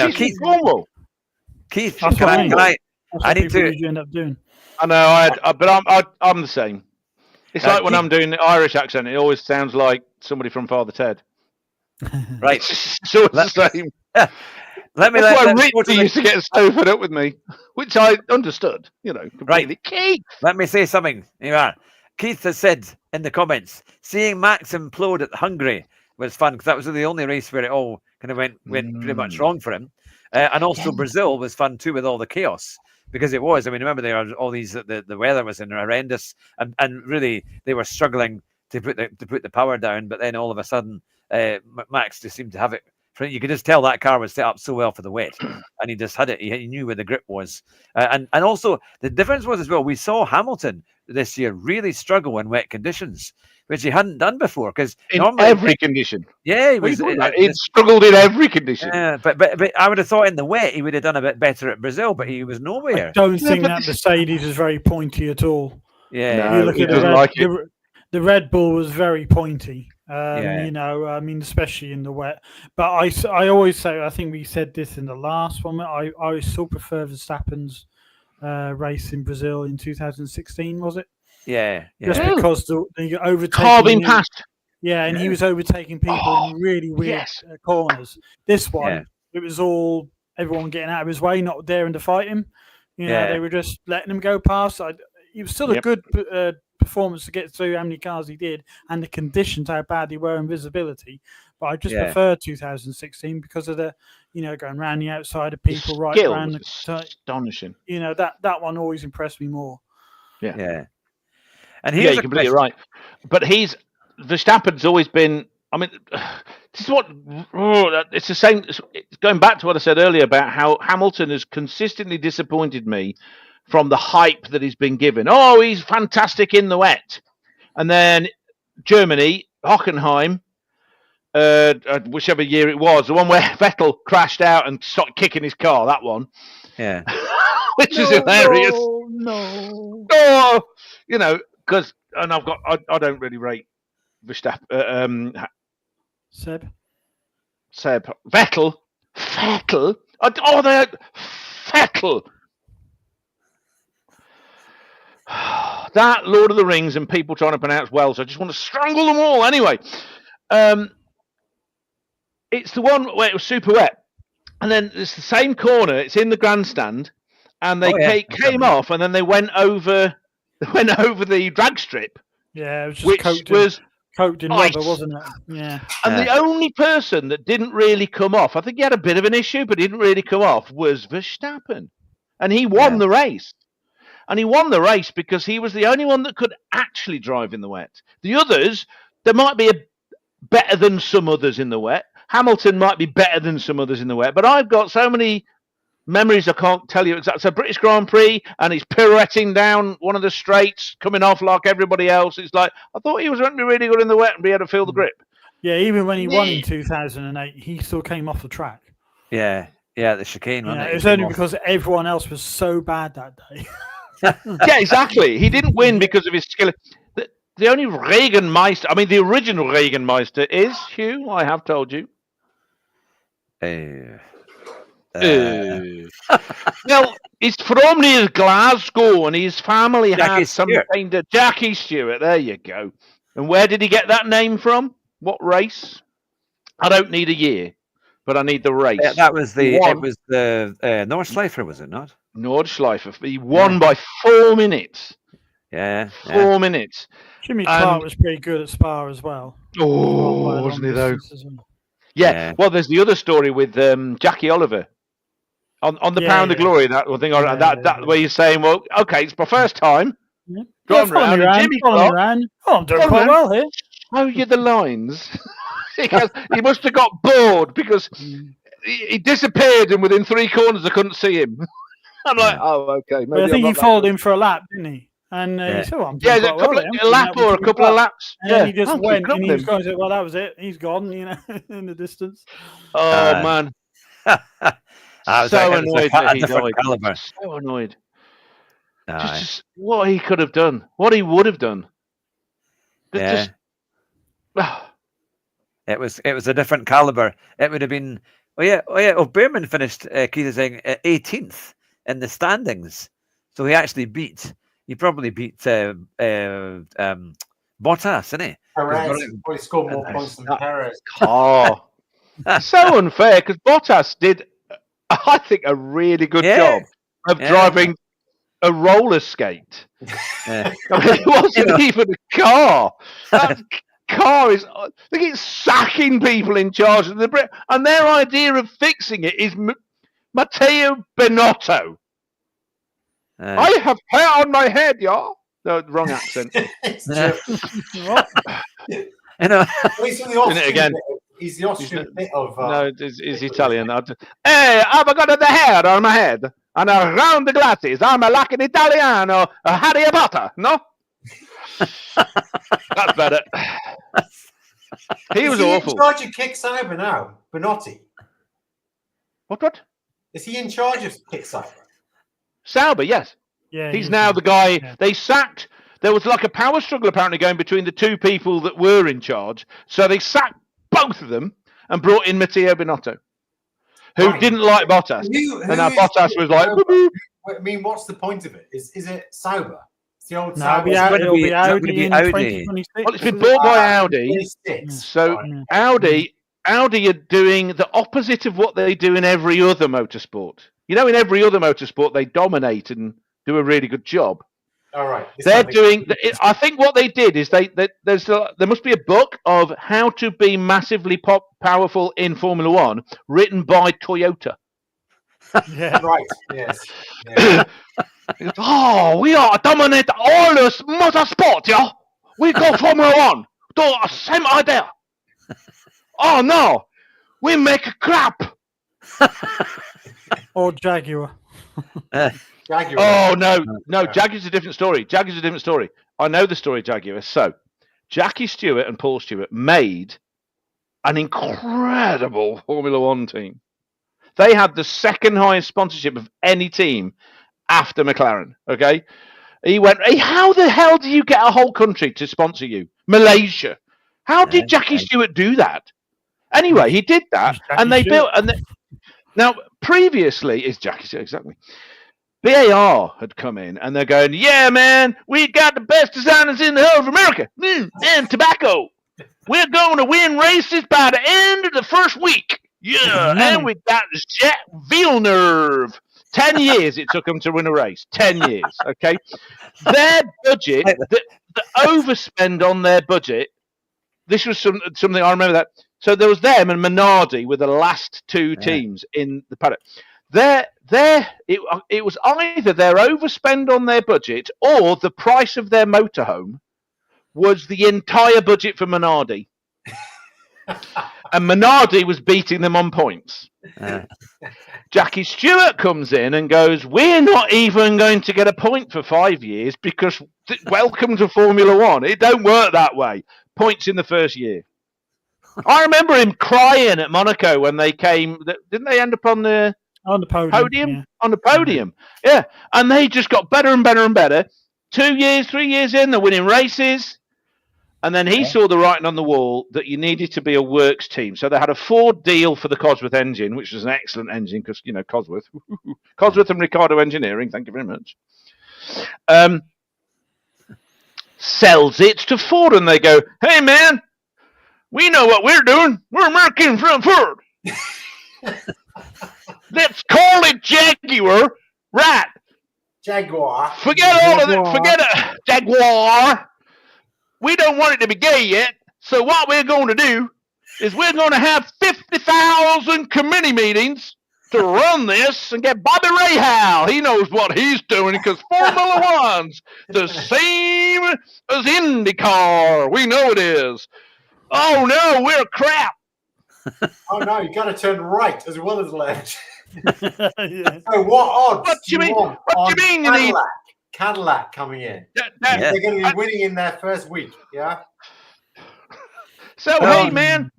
Keith, can I need to. You end up doing. I know, but I'm the same. It's like when I'm doing the Irish accent, it always sounds like somebody from Father Ted. Right, so it's the same. That's why Richie used to get so fed up with me, which I understood. Completely. Right. Keith. Let me say something. Here you are. Keith has said in the comments, seeing Max implode at Hungary was fun because that was the only race where it all kind of went pretty much wrong for him. And also Brazil was fun too with all the chaos because it was. I mean, remember there were all these the weather was horrendous and really they were struggling to put the power down. But then all of a sudden, Max just seemed to have it You could just tell that car was set up so well for the wet, and he just had it. He knew where the grip was, and also the difference was as well. We saw Hamilton this year really struggle in wet conditions, which he hadn't done before. Because normally every condition, yeah, he was. He struggled in every condition. Yeah, but I would have thought in the wet he would have done a bit better at Brazil, but he was nowhere. I don't think that Mercedes is very pointy at all. Yeah, no, you look at the Red Bull was very pointy. You know, I mean, especially in the wet. But I always say, I think we said this in the last one. I still prefer Verstappen's race in Brazil in 2016. Was it? Yeah. Just because the overtaking carving past. Yeah, and he was overtaking people in really weird corners. This one, it was all everyone getting out of his way, not daring to fight him. You know, they were just letting him go past. It was still a good performance to get through how many cars he did and the conditions, how bad they were in visibility. But I just prefer 2016 because of the, you know, going around the outside of people, right around the astonishing. You know, that one always impressed me more. Yeah. And you're completely right. But Verstappen's always been. I mean, this is what it's the same. It's going back to what I said earlier about how Hamilton has consistently disappointed me from the hype that he's been given. Oh, he's fantastic in the wet, and then Germany, Hockenheim, whichever year it was, the one where Vettel crashed out and started kicking his car. That one, which is hilarious. No. Oh, you know, because I don't really rate Verstappen. Seb. Vettel. Vettel. That Lord of the Rings and people trying to pronounce Welsh. I just want to strangle them all. Anyway, it's the one where it was super wet, and then it's the same corner. It's in the grandstand, and they came off, and then they went over the drag strip. Yeah, it was just coated in rubber, wasn't it? Yeah. And the only person that didn't really come off, I think he had a bit of an issue, but didn't really come off, was Verstappen. And he won the race. And he won the race because he was the only one that could actually drive in the wet. The others, there might be better than some others in the wet. Hamilton might be better than some others in the wet. But I've got so many memories I can't tell you exactly. It's a British Grand Prix, and he's pirouetting down one of the straights, coming off like everybody else. It's like, I thought he was going to be really good in the wet and be able to feel the grip. Yeah, even when he won in 2008, he still came off the track. Yeah, the chicane. It was only because everyone else was so bad that day. Yeah, exactly. He didn't win because of his skill. The only Regenmeister, I mean, the original Regenmeister is, Hugh, I have told you. Well, he's from near Glasgow, and his family had some kind of Jackie Stewart. There you go. And where did he get that name from? What race? I don't need a year, but I need the race. That was it was the Nordschleifer, was it not? Nordschleifer. He won by 4 minutes. Yeah, 4 minutes. Jimmy Clark was pretty good at Spa as well. Oh, wasn't he though? Yeah. Well, there's the other story with Jackie Oliver on the Pound of Glory. That thing, that where you're saying, well, okay, it's my first time. Driving around, and Jimmy Clark. Oh, I'm doing quite well here. Show you the lines. He must have got bored because he disappeared, and within 3 corners I couldn't see him. I'm like, oh, okay. Maybe I think he followed him for a lap, didn't he? And he said, well, I'm doing quite well. A lap or a couple of laps. And then he just went, and he was going to say, well, that was it. He's gone, you know, in the distance. Oh, man. So annoyed that he died. So annoyed. Just what he could have done. What he would have done. Yeah. It was a different caliber. It would have been. Behrman finished Keith saying 18th in the standings, so he probably beat Bottas, didn't he? Perez probably scored more points than Perez. Oh, so unfair because Bottas did, I think, a really good job of driving a roller skate. I mean, it wasn't even a car. That car is, I think it's sacking people in charge of the Brit, and their idea of fixing it is Matteo Binotto. I have hair on my head, y'all. No, wrong accent. It's true. You know, Isn't it again? He's the Austrian bit of. No, he's Italian. Hey, I've got the hair on my head and around the glasses. I'm like an Italiano, a Harry Potter. No, that's better. He was awful. In charge of Kick Cyber now, Benotti. What? Is he in charge of Kick Cyber? Sauber, yes. Yeah, he's now the guy. Yeah. They sacked. There was like a power struggle apparently going between the two people that were in charge. So they sacked both of them and brought in Matteo Binotto, who didn't like Bottas. And now Bottas was like, I mean, what's the point of it? Is it Sauber? It's the old No, Sauber. it'll be Audi in Audi. 2026. Well, it's been bought by Audi. 26. So Audi are doing the opposite of what they do in every other motorsport. You know, in every other motorsport, they dominate and do a really good job. All right. They're doing. I think what they did is there must be a book of how to be massively powerful in Formula One, written by Toyota. Yeah. Right. Yes. Yeah. Oh, we are dominate all this motorsport, yeah. We go Formula One. Do the same idea. Oh no, we make a crap. Or Jaguar. Jaguar. Oh no, Jaguar's a different story. I know the story of Jaguar. So, Jackie Stewart and Paul Stewart made an incredible Formula One team. They had the second highest sponsorship of any team after McLaren. Okay, he went, hey, how the hell do you get a whole country to sponsor you? Malaysia. How did Jackie Stewart do that? Anyway, he did that, and they built. Now, previously, is Jackie Stewart exactly? BAR had come in, and they're going, yeah, man, we got the best designers in the whole of America, and tobacco. We're going to win races by the end of the first week. Yeah, and we got Jacques Villeneuve. 10 years it took them to win a race. 10 years, okay? Their budget, the overspend on their budget, this was something I remember that. So there was them and Minardi were the last two teams in the paddock. It was either their overspend on their budget or the price of their motorhome was the entire budget for Minardi. And Minardi was beating them on points. Jackie Stewart comes in and goes, we're not even going to get a point for 5 years because welcome to Formula One. It don't work that way. Points in the first year. I remember him crying at Monaco when they came. Didn't they end up on the podium? Yeah. On the podium, yeah. And they just got better and better and better. 2 years, 3 years in, they're winning races. And then he saw the writing on the wall that you needed to be a works team. So they had a Ford deal for the Cosworth engine, which was an excellent engine because, you know, Cosworth. Cosworth and Ricardo Engineering, thank you very much. Sells it to Ford and they go, hey, man, we know what we're doing. We're American from Ford. Let's call it Jaguar. Right. Jaguar. Forget all of it. Forget it. Jaguar. We don't want it to be gay yet. So what we're going to do is we're going to have 50,000 committee meetings to run this and get Bobby Rahal. He knows what he's doing because Formula One's the same as IndyCar. We know it is. Oh, no, we're crap. Oh, no, you got to turn right as well as left. Yeah. So what odds What do you mean? want What do you mean? on Cadillac coming in? They're going to be winning in their first week, yeah? So, hey, man,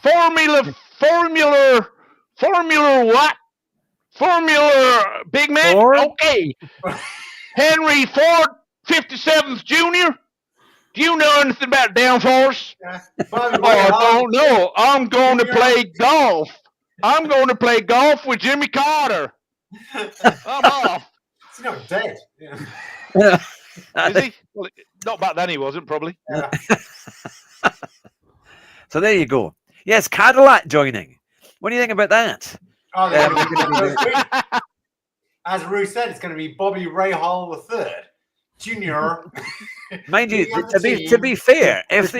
Formula what? Formula Big Man? Ford? Okay. Henry Ford, 57th Jr., do you know anything about downforce? Yeah. I don't know. I'm going to play golf. I'm going to play golf with Jimmy Carter. I'm off. He's not dead. Yeah. Is he? Well, not back then he wasn't, probably. Yeah. So there you go. Yes, Cadillac joining. What do you think about that? Oh, as Rue said, it's going to be Bobby Rahal III, Jr. Mind you, to be fair, if they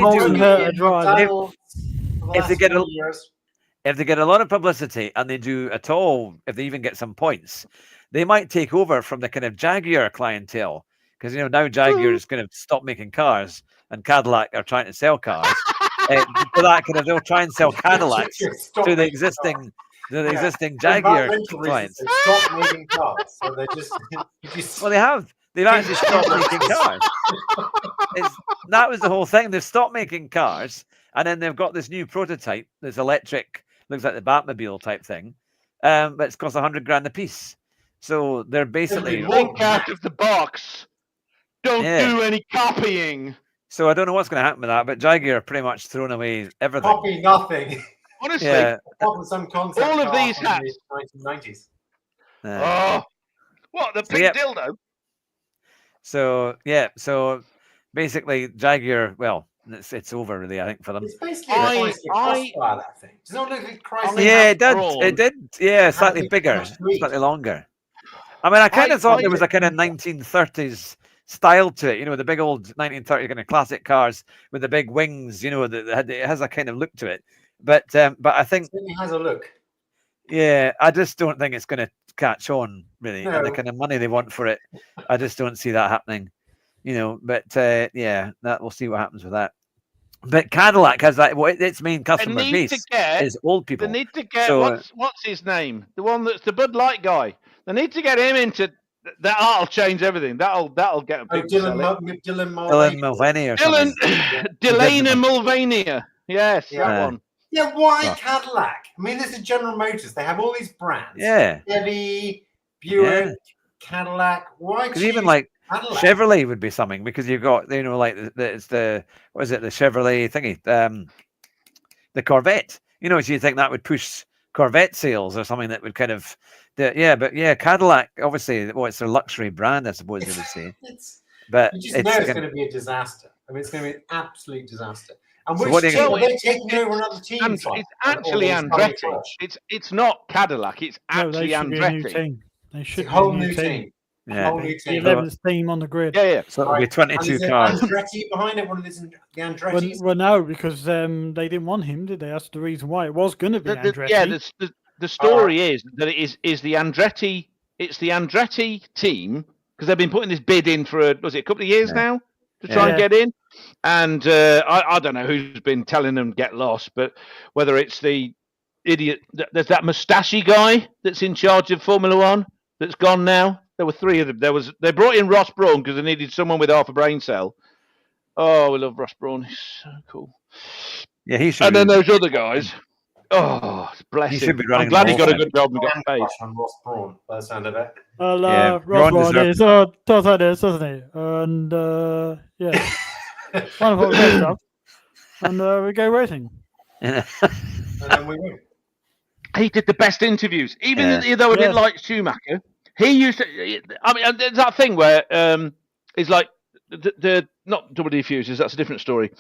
get a lot of publicity and they do at all, if they even get some points, they might take over from the kind of Jaguar clientele because now Jaguar is going to stop making cars and Cadillac are trying to sell cars. for that kind of, they'll try and sell Cadillacs to the existing Jaguar clients. Stop making cars. So they're just Well, they have. They've actually stopped making cars. That was the whole thing. They've stopped making cars, and then they've got this new prototype, this electric, looks like the Batmobile type thing, but it's cost $100,000 a piece. So they're basically think out of the box. Don't do any copying. So I don't know what's going to happen with that, but Jaguar pretty much thrown away everything. Copy nothing. Honestly, some concept all of these hats. The 1990s. What, the pink dildo? So basically Jaguar, well, it's over really, I think, for them. It's basically that thing. Does it not look like Chrysler? Yeah, it did. Yeah, slightly bigger, slightly longer. I mean, I kind of thought there was a kind of 1930s style to it, the big old 1930s kind of classic cars with the big wings, it has a kind of look to it. But I think it has a look. Yeah, I just don't think it's going to catch on really, and the kind of money they want for it. I just don't see that happening, But that we'll see what happens with that. But Cadillac has its main customer base is old people. They need to get what's his name, the one that's the Bud Light guy. They need to get him into. That'll change everything. That'll get him. Dylan Mulvaney or something. Delana Mulvaney. Yes, that one. Yeah, why Cadillac? I mean, this is General Motors. They have all these brands. Yeah. Chevy, Buick, Cadillac. Why? Because even like Cadillac? Chevrolet would be something, because you've got it's the what is it, the Chevrolet thingy, the Corvette. So you think that would push Corvette sales or something that would kind of. Cadillac, obviously, it's their luxury brand, I suppose you would say. But you just know it's going to be a disaster. I mean, it's going to be an absolute disaster. And so they're taking over another team. It's actually Andretti. It's not Cadillac. It's actually Andretti. They should be a whole new team. Yeah, whole new team. The 11th team on the grid. Yeah. So it'll be 22 cars. Andretti behind it. One of the Andrettis. Well, no, because they didn't want him, did they? That's the reason why it was going to be Andretti. Yeah, the story is that it is the Andretti. It's the Andretti team, because they've been putting this bid in for a couple of years now to try and get in. And I don't know who's been telling them get lost, but whether it's the idiot, there's that moustache guy that's in charge of Formula One that's gone now. There were three of them. They brought in Ross Brawn because they needed someone with half a brain cell. Oh, we love Ross Brawn. He's so cool. Yeah, he should. And then those other guys. Oh, bless him. I'm glad he got a good job and got paid. On Ross Brawn, by the sound of it. Well, Ross Brawn is does like this, doesn't he? And wonderful stuff. And we go racing. And then we win. He did the best interviews, even though I didn't like Schumacher. He used to. I mean, there's that thing where it's like the not double diffusers. That's a different story.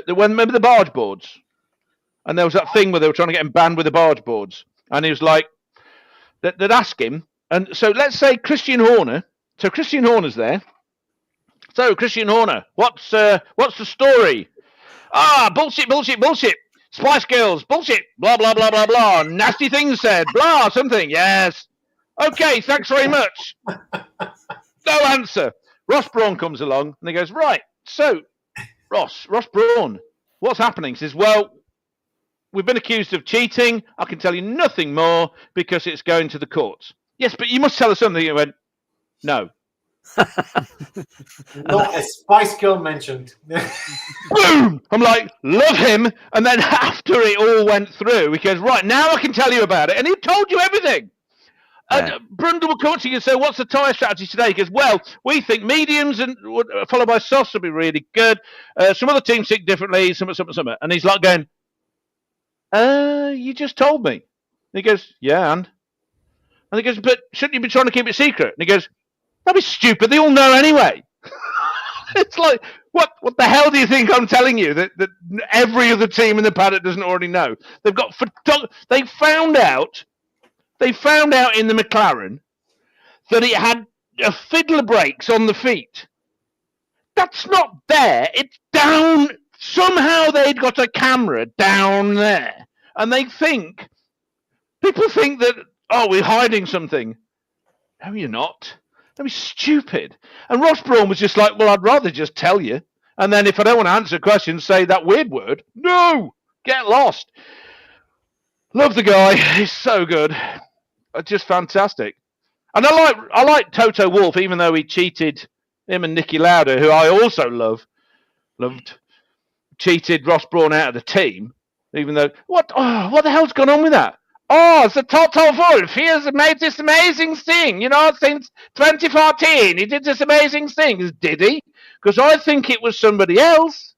Remember the barge boards. And there was that thing where they were trying to get him banned with the barge boards. And he was like, they'd ask him. And so let's say Christian Horner. So Christian Horner's there. So Christian Horner, what's the story? Bullshit. Spice Girls, bullshit. Blah, blah, blah, blah, blah. Nasty things said. Blah, something. Yes. Okay, thanks very much. No answer. Ross Brawn comes along and he goes, right, so Ross Brawn, what's happening? He says, well, we've been accused of cheating. I can tell you nothing more because it's going to the courts. Yes, but you must tell us something. He went, no. Not a Spice Girl mentioned. Boom! I'm like, love him. And then after it all went through, he goes, right, now I can tell you about it. And he told you everything. And Brundle will come to you and say, what's the tyre strategy today? He goes, well, we think mediums and followed by softs will be really good. Some other teams think differently, something. And he's like going, you just told me. And he goes, yeah, and he goes, but shouldn't you be trying to keep it secret? And he goes, that'd be stupid. They all know anyway. It's like, what the hell do you think I'm telling you that every other team in the paddock doesn't already know? They found out in the McLaren that it had fiddler brakes on the feet. That's not there. It's down. Somehow they'd got a camera down there. And people think that, we're hiding something. No, you're not. That'd be stupid. And Ross Brawn was just like, well, I'd rather just tell you. And then if I don't want to answer a question, say that weird word. No, get lost. Love the guy. He's so good. Just fantastic. And I like Toto Wolff, even though he cheated him and Nicky Lauda, who I also loved, cheated Ross Brawn out of the team. Even though what the hell's gone on with that? Oh, it's the Toto Wolff. He has made this amazing thing. Since 2014, he did this amazing thing. Did he? Because I think it was somebody else.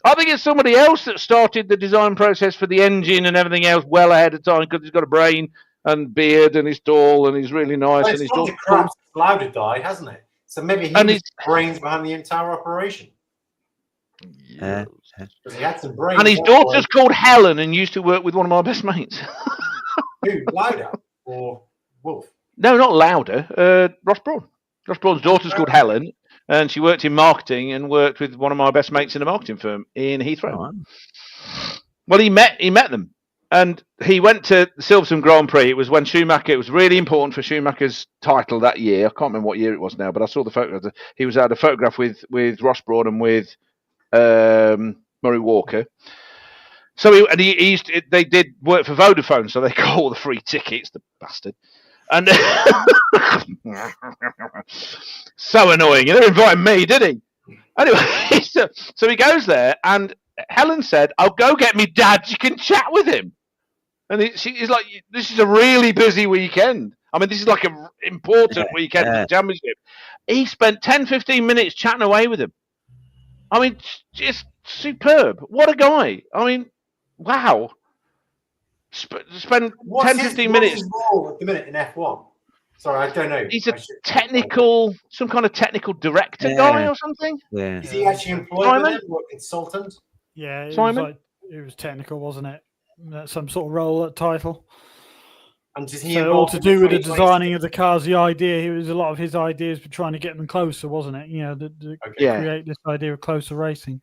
I think it's somebody else that started the design process for the engine and everything else well ahead of time, because he's got a brain and beard and he's tall and he's really nice. Well, and he's all the crap Lauda died, hasn't it? So maybe he was the brains behind the entire operation. Yeah. He had some brains. And his daughter's called Helen and used to work with one of my best mates. Who, Lauda or Wolf? No, not Lauda. Ross Brawn. Ross Brawn's daughter's called Helen, and she worked in marketing and worked with one of my best mates in a marketing firm in Heathrow. Oh. Well, he met them, and he went to the Silverstone Grand Prix. It was when Schumacher. It was really important for Schumacher's title that year. I can't remember what year it was now, but I saw the photo. He was at a photograph with Ross Brawn and with Murray Walker. So they did work for Vodafone, so they got all the free tickets, the bastard. And so annoying. He didn't invite me, did he? Anyway, so he goes there, and Helen said, "I'll go get me dad. You can chat with him." And he's like, "This is a really busy weekend. I mean, this is like an important weekend for the championship." He spent 10, 15 minutes chatting away with him. I mean, just superb. What a guy. I mean, wow. Spend 10, 15 minutes. What's his role at the minute in F1? Sorry, I don't know. He's some kind of technical director guy or something. Yeah. Is he actually employed with him or a consultant? Yeah, it was technical, wasn't it? Some sort of role, title. And does he all to do with the designing of the cars, the idea. It was a lot of his ideas for trying to get them closer, wasn't it? Create this idea of closer racing.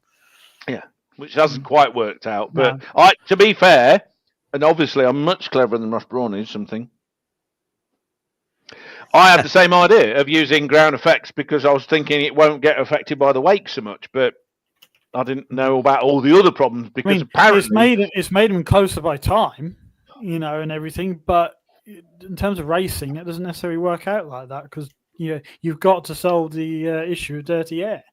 Yeah, which hasn't quite worked out. But to be fair, and obviously I'm much cleverer than Ross Brawn is something. I had the same idea of using ground effects because I was thinking it won't get affected by the wake so much, but I didn't know about all the other problems because apparently it's made them closer by time, and everything. But in terms of racing, it doesn't necessarily work out like that because you've got to solve the issue of dirty air.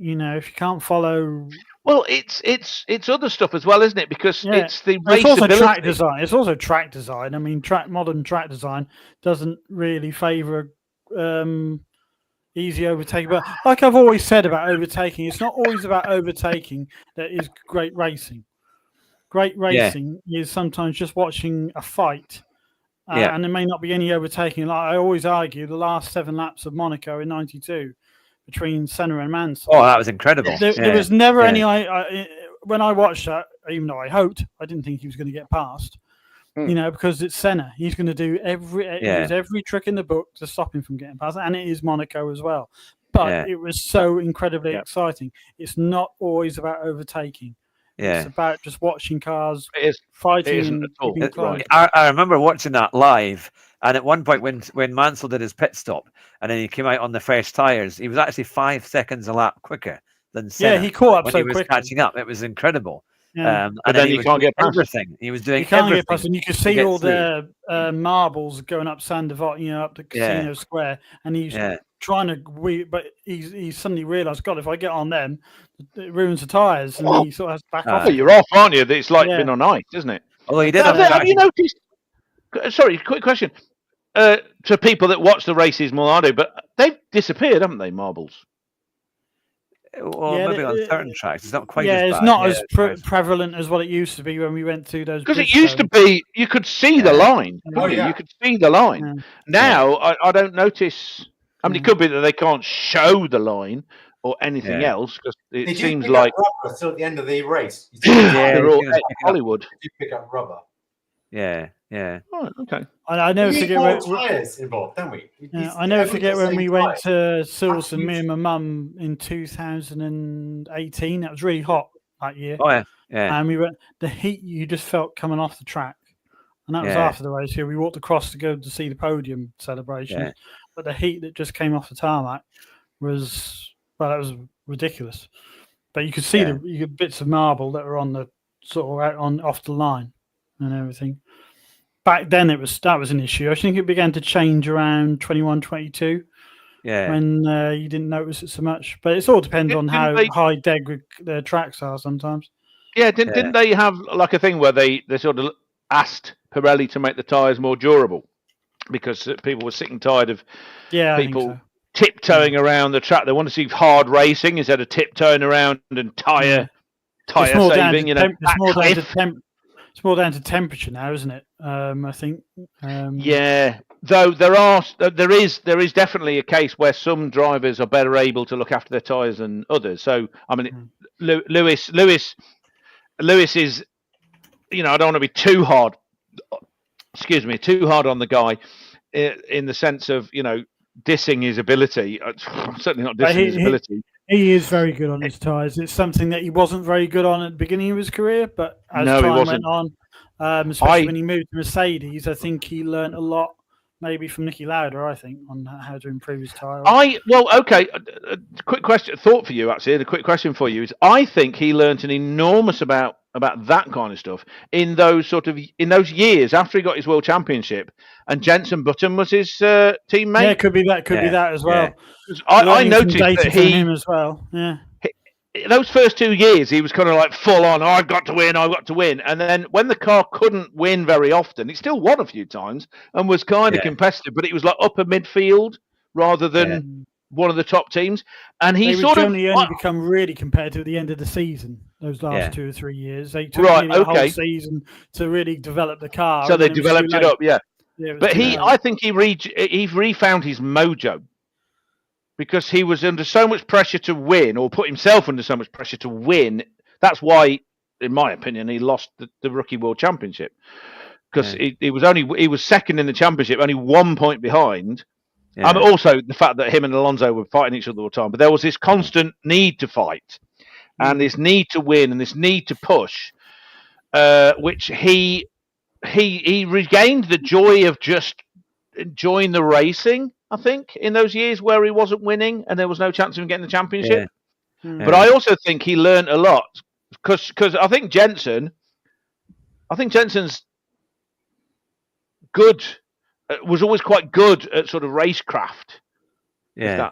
If you can't follow. Well, it's other stuff as well, isn't it? Because it's the raceability. It's also track design. It's also track design. I mean, modern track design doesn't really favour easy overtaking. But like I've always said about overtaking, it's not always about overtaking that is great racing. Great racing is sometimes just watching a fight, and there may not be any overtaking. Like I always argue, the last 7 laps of Monaco in '92. Between Senna and Mansell. Oh, that was incredible. There was never any. When I watched that, even though I didn't think he was going to get past. Because it's Senna. He's going to do every trick in the book to stop him from getting past, and it is Monaco as well. But it was so incredibly exciting. It's not always about overtaking. It's about just watching cars fighting. I remember watching that live. And at one point, when Mansell did his pit stop, and then he came out on the fresh tyres, he was actually 5 seconds a lap quicker than Senna. Yeah, he caught up when so he was quickly. Catching up. It was incredible. Yeah. But then you can't get past everything. He was doing everything. Get past, and you could see all the marbles going up Sandevot, up the Casino Square, and he's trying to. But he suddenly realised, God, if I get on them, it ruins the tyres, and he sort of has to back off. You're off, aren't you? It's like being on ice, isn't it? Although he did. Have you noticed? Sorry, quick question. To people that watch the races more than I do, but they've disappeared, haven't they, marbles? Well, maybe on certain tracks. It's not quite as bad. It's not as prevalent as what it used to be when we went to those. Because it used to be, you could see the line. You could see the line. Yeah. Now, I don't notice. I mean, it could be that they can't show the line or anything else, because it seems like... rubber still at the end of the race. They're all Hollywood. Did you pick up rubber? Yeah. Oh, okay. I never forget when tyres involved, don't we? I never forget when we went to Silverstone, me and my mum in 2018. That was really hot that year. Oh yeah. And we went. The heat you just felt coming off the track, and that was after the race. Here we walked across to go to see the podium celebration, but the heat that just came off the tarmac was that was ridiculous. But you could see you get bits of marble that were on the sort of off the line and everything. Back then, that was an issue. I think it began to change around 21, 22. Yeah. When you didn't notice it so much, but it all depends on how high deg their tracks are sometimes. Yeah, didn't they have like a thing where they sort of asked Pirelli to make the tyres more durable because people were sick and tired of people tiptoeing around the track. They want to see hard racing instead of tiptoeing around and tyre saving. It's more down to temperature now, isn't it? I think. Yeah, though there is definitely a case where some drivers are better able to look after their tyres than others. So I mean, Lewis is, I don't want to be too hard. Too hard on the guy in the sense of dissing his ability. Certainly not dissing his ability. He is very good on his tyres. It's something that he wasn't very good on at the beginning of his career, but as time went on, especially when he moved to Mercedes, I think he learned a lot, maybe from Niki Lauda, I think, on how to improve his tyre. Quick question, thought for you actually. The quick question for you is: I think he learned an enormous about that kind of stuff in those years after he got his world championship, and Jenson Button was his teammate. Yeah, could be that as well. Yeah. I noticed that him as well. Yeah. Those first 2 years, he was kind of like full on. I've got to win. And then when the car couldn't win very often, he still won a few times and was kind of competitive, but it was like upper midfield rather than one of the top teams. And he only become really competitive at the end of the season. Those last 2 or 3 years, they took the whole season to really develop the car. So they developed it up, but I think he refound his mojo. Because he was under so much pressure to win, or put himself under so much pressure to win. That's why, in my opinion, he lost the Rookie World Championship. Because he was second in the championship, only 1 point behind. Yeah. And also the fact that him and Alonso were fighting each other all the time. But there was this constant need to fight, and this need to win, and this need to push, which he regained the joy of just enjoying the racing. I think in those years where he wasn't winning and there was no chance of him getting the championship. Yeah. But I also think he learned a lot because I think Jensen's good, was always quite good at sort of racecraft. Yeah.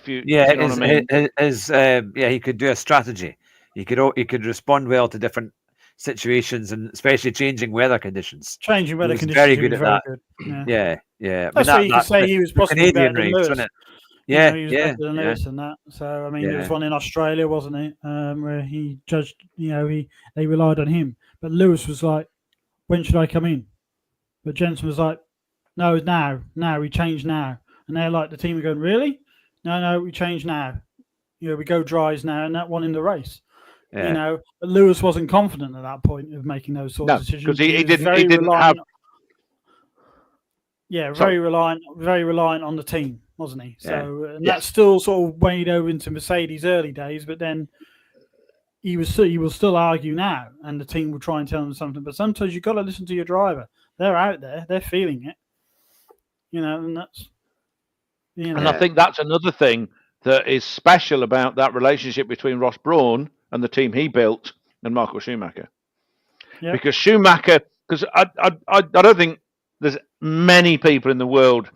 You know what I mean? He could do a strategy. He could respond well to different situations, and especially changing weather conditions. Changing weather conditions. Very good at that. Good. Yeah. That's why you could say he was possibly Canadian better than race, Lewis. wasn't it? Yeah, he was better than Lewis and that. So I mean, there was one in Australia, wasn't it, where he judged. They relied on him, but Lewis was like, "When should I come in?" But Jensen was like, "No, now. We change now." And they're like, the team are going, "Really? No, we change now. We go dries now," and that won in the race. Yeah. But Lewis wasn't confident at that point of making those sort of decisions. Because he didn't have. Yeah, very reliant on the team, wasn't he? So that still sort of weighed over into Mercedes' early days, but then he will still argue now, and the team will try and tell him something. But sometimes you've got to listen to your driver. They're out there, they're feeling it, and that's. And I think that's another thing that is special about that relationship between Ross Brawn and the team he built and Michael Schumacher. Yep. Because Schumacher, because I don't think there's many people in the world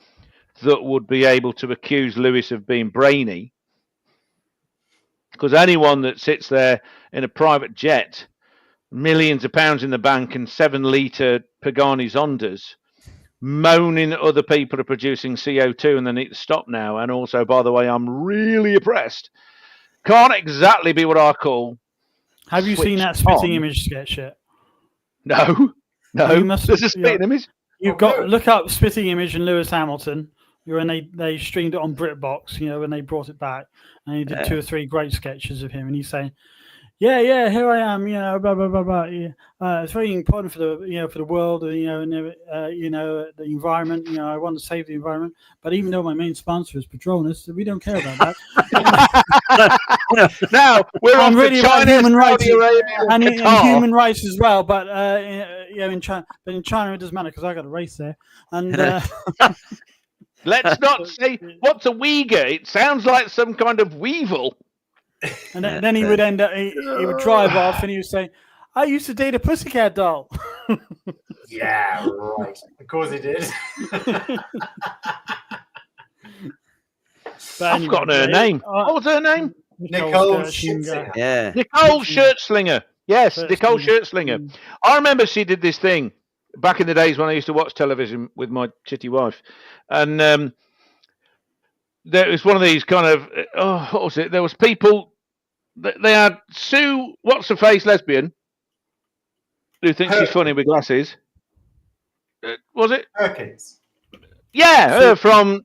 that would be able to accuse Lewis of being brainy. Because anyone that sits there in a private jet, millions of pounds in the bank and 7-litre Pagani Zondas, moaning that other people are producing CO2 and they need to stop now. And also, by the way, I'm really oppressed. Can't exactly be what I call. Have you seen that spitting image sketch yet? No. There's a spitting image. Look up spitting image and Lewis Hamilton. When they streamed it on BritBox, when they brought it back, and he did 2 or 3 great sketches of him, and he's saying, "Yeah, here I am, blah blah blah blah. It's very important for the for the world, and the environment. I want to save the environment, but even though my main sponsor is Petronas, we don't care about that." Now we're on really China, human rights, and human rights as well. But in China, it doesn't matter because I got a race there, and. Let's not say what's a Uyghur. It sounds like some kind of weevil. And then he would end up. He would drive off, and he would say, "I used to date a pussycat doll." Yeah, right. Of course he did. I've forgotten her name. What was her name? Nicole Shirtslinger. Yeah. Nicole Shirtslinger. Yes, Nicole Shirtslinger. I remember she did this thing back in the days when I used to watch television with my chitty wife. And there was one of these kind of, what was it? There was people, they had Sue, what's her face, lesbian, who thinks she's funny with glasses. Was it? Perkins. Yeah, her from...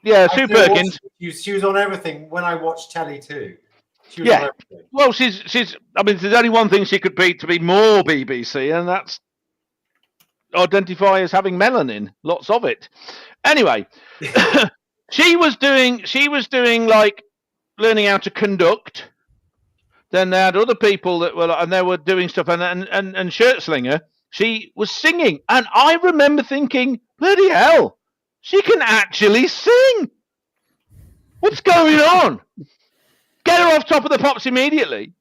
Yeah, Sue Perkins. She was on everything when I watched telly too. She was on everything. Well, she's. I mean, there's only one thing she could be to be more BBC, and that's identify as having melanin, lots of it. Anyway, she was doing like learning how to conduct. Then they had other people that were, and they were doing stuff, and Shirtslinger, she was singing, and I remember thinking, bloody hell. She can actually sing. What's going on? Get her off Top of the Pops immediately.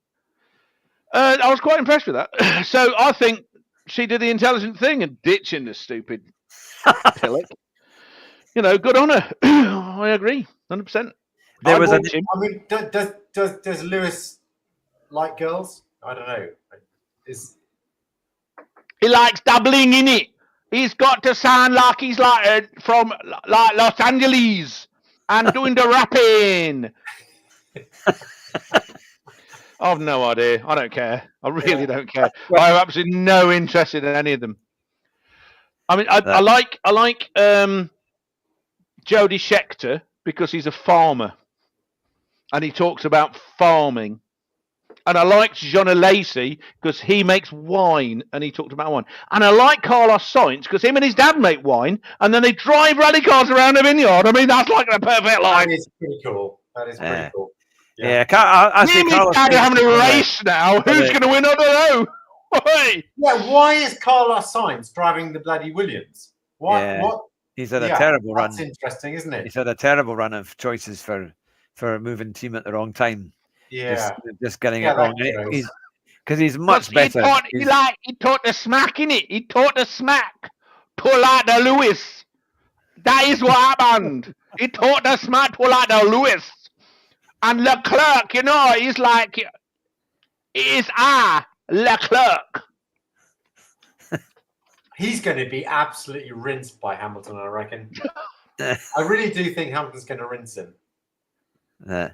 I was quite impressed with that. So I think she did the intelligent thing and ditching the stupid pillock. Good on her. I agree, 100%. There was I mean, does Lewis like girls? I don't know. He likes dabbling in it. He's got to sound like he's from Los Angeles and doing the rapping. I've no idea. I don't care. I really don't care. I have absolutely no interest in any of them. I mean, I like Jody Scheckter because he's a farmer and he talks about farming. And I liked Jean Lacey because he makes wine and he talked about wine. And I like Carlos Sainz because him and his dad make wine and then they drive rally cars around the vineyard. I mean, that's like a perfect line. That is pretty cool. Pretty cool. Yeah, Carlos Dad are having a race now. Who's going to win? I don't know. Why? Yeah, why is Carlos Sainz driving the bloody Williams? Why? Yeah. What? He's had a terrible run. That's interesting, isn't it? He's had a terrible run of choices for moving team at the wrong time. Yeah, just getting it wrong. Because he's much better. He taught the smack in it. He taught the smack. Pull out the Lewis. That is what happened. He taught the smack. Pull out the Lewis. And Leclerc, he's like, is Leclerc. He's going to be absolutely rinsed by Hamilton, I reckon. I really do think Hamilton's going to rinse him. Yeah.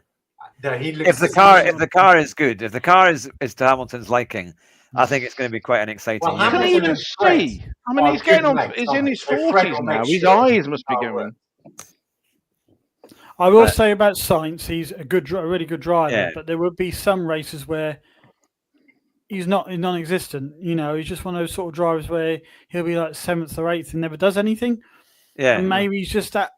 No, if the car is good, if the car is to Hamilton's liking, I think it's going to be quite an exciting year. Can you even see? I mean, he's getting on. He's in his 40s now. His eyes must be going. I will say about Sainz, he's a really good driver, but there would be some races where he's non-existent. He's just one of those sort of drivers where he'll be like 7th or 8th and never does anything. Yeah, and maybe he's just that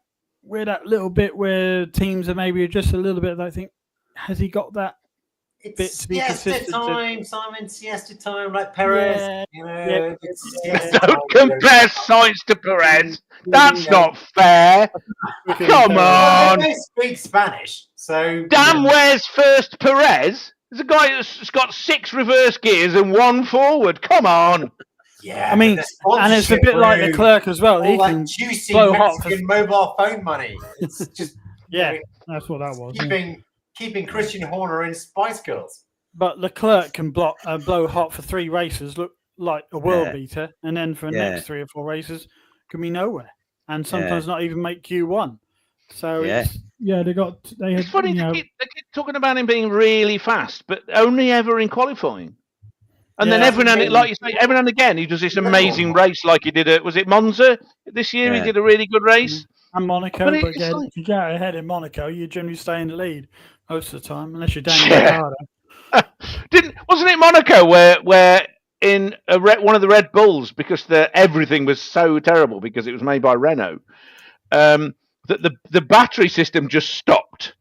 little bit where teams are maybe just a little bit. I think, has he got that bit to be consistent? Simon, siesta time, like Perez. Don't compare Sainz to Perez. That's not fair. Come on. They speak Spanish, so damn. Where's first Perez? There's a guy that's got 6 reverse gears and 1 forward. Come on. Yeah, I mean, and it's a bit like Leclerc as well. He can juicy blow Mexican mobile phone money. It's just that's what that was. Keeping Christian Horner in Spice Girls. But Leclerc can blow hot for 3 races, look like a world beater, and then for the next 3 or 4 races can be nowhere, and sometimes not even make Q1. So it's funny they keep talking about him being really fast, but only ever in qualifying. And then every now and again, he does this amazing race like he did was it Monza this year? He did a really good race. And Monaco, but again, if you get ahead in Monaco, you generally stay in the lead most of the time, unless you're Daniel Ricciardo. Wasn't it Monaco where in one of the Red Bulls, because everything was so terrible because it was made by Renault, that the battery system just stopped,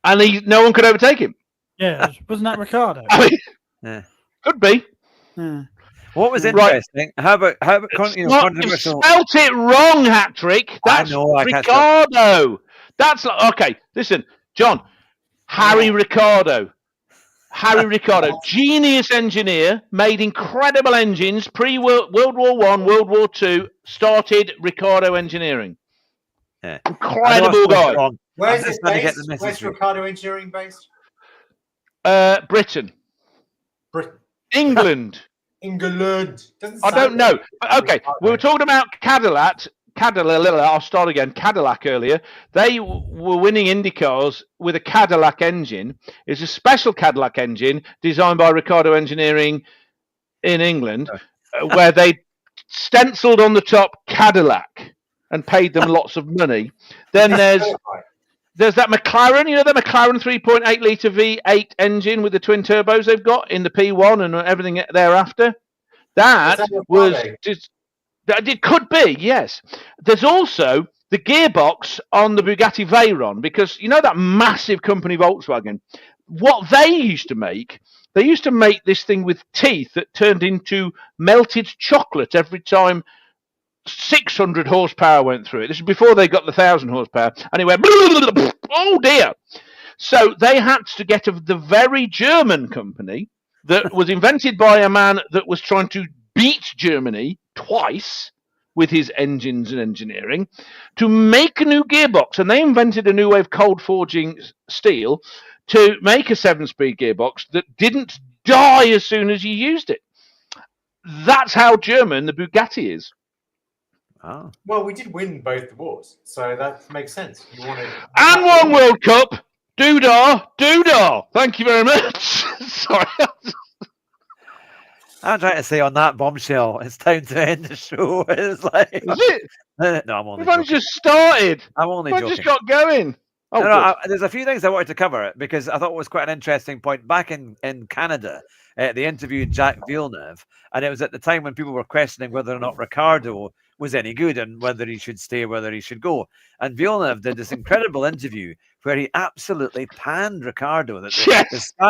and no one could overtake him. Yeah, wasn't that Ricciardo? Could be. Yeah. What was interesting? How about you spelt it wrong, Hat-Trick. That's Ricardo. That's okay. Listen, John. Harry Ricardo. Genius engineer, made incredible engines pre-World War One, World War Two. Started Ricardo Engineering. Yeah. Incredible guy. Where's it based? Where's Ricardo Engineering based? Britain. England. I don't know. Okay, we were talking about Cadillac. I'll start again. Cadillac earlier. They were winning IndyCars with a Cadillac engine. It's a special Cadillac engine designed by Ricardo Engineering in England, where they stenciled on the top Cadillac and paid them lots of money. Then there's that McLaren, the McLaren 3.8 litre V8 engine with the twin turbos they've got in the P1 and everything thereafter. That was just, it could be, yes. There's also the gearbox on the Bugatti Veyron, because that massive company Volkswagen, what they used to make this thing with teeth that turned into melted chocolate every time 600 horsepower went through it. This is before they got the 1,000 horsepower. And it went, oh dear. So they had to get the very German company that was invented by a man that was trying to beat Germany twice with his engines and engineering to make a new gearbox. And they invented a new way of cold forging steel to make a 7-speed gearbox that didn't die as soon as you used it. That's how German the Bugatti is. Oh. Well, we did win both the wars, so that makes sense. And one World Cup. Doodah. Thank you very much. Sorry. I'm trying to say on that bombshell, it's time to end the show. It's like, is it? No, I'm only. We've only just started. I'm only joking. Just got going. There's a few things I wanted to cover because I thought it was quite an interesting point. Back in Canada, they interviewed Jacques Villeneuve, and it was at the time when people were questioning whether or not Ricardo was any good and whether he should stay, whether he should go. And Villeneuve did this incredible interview where he absolutely panned Ricardo. That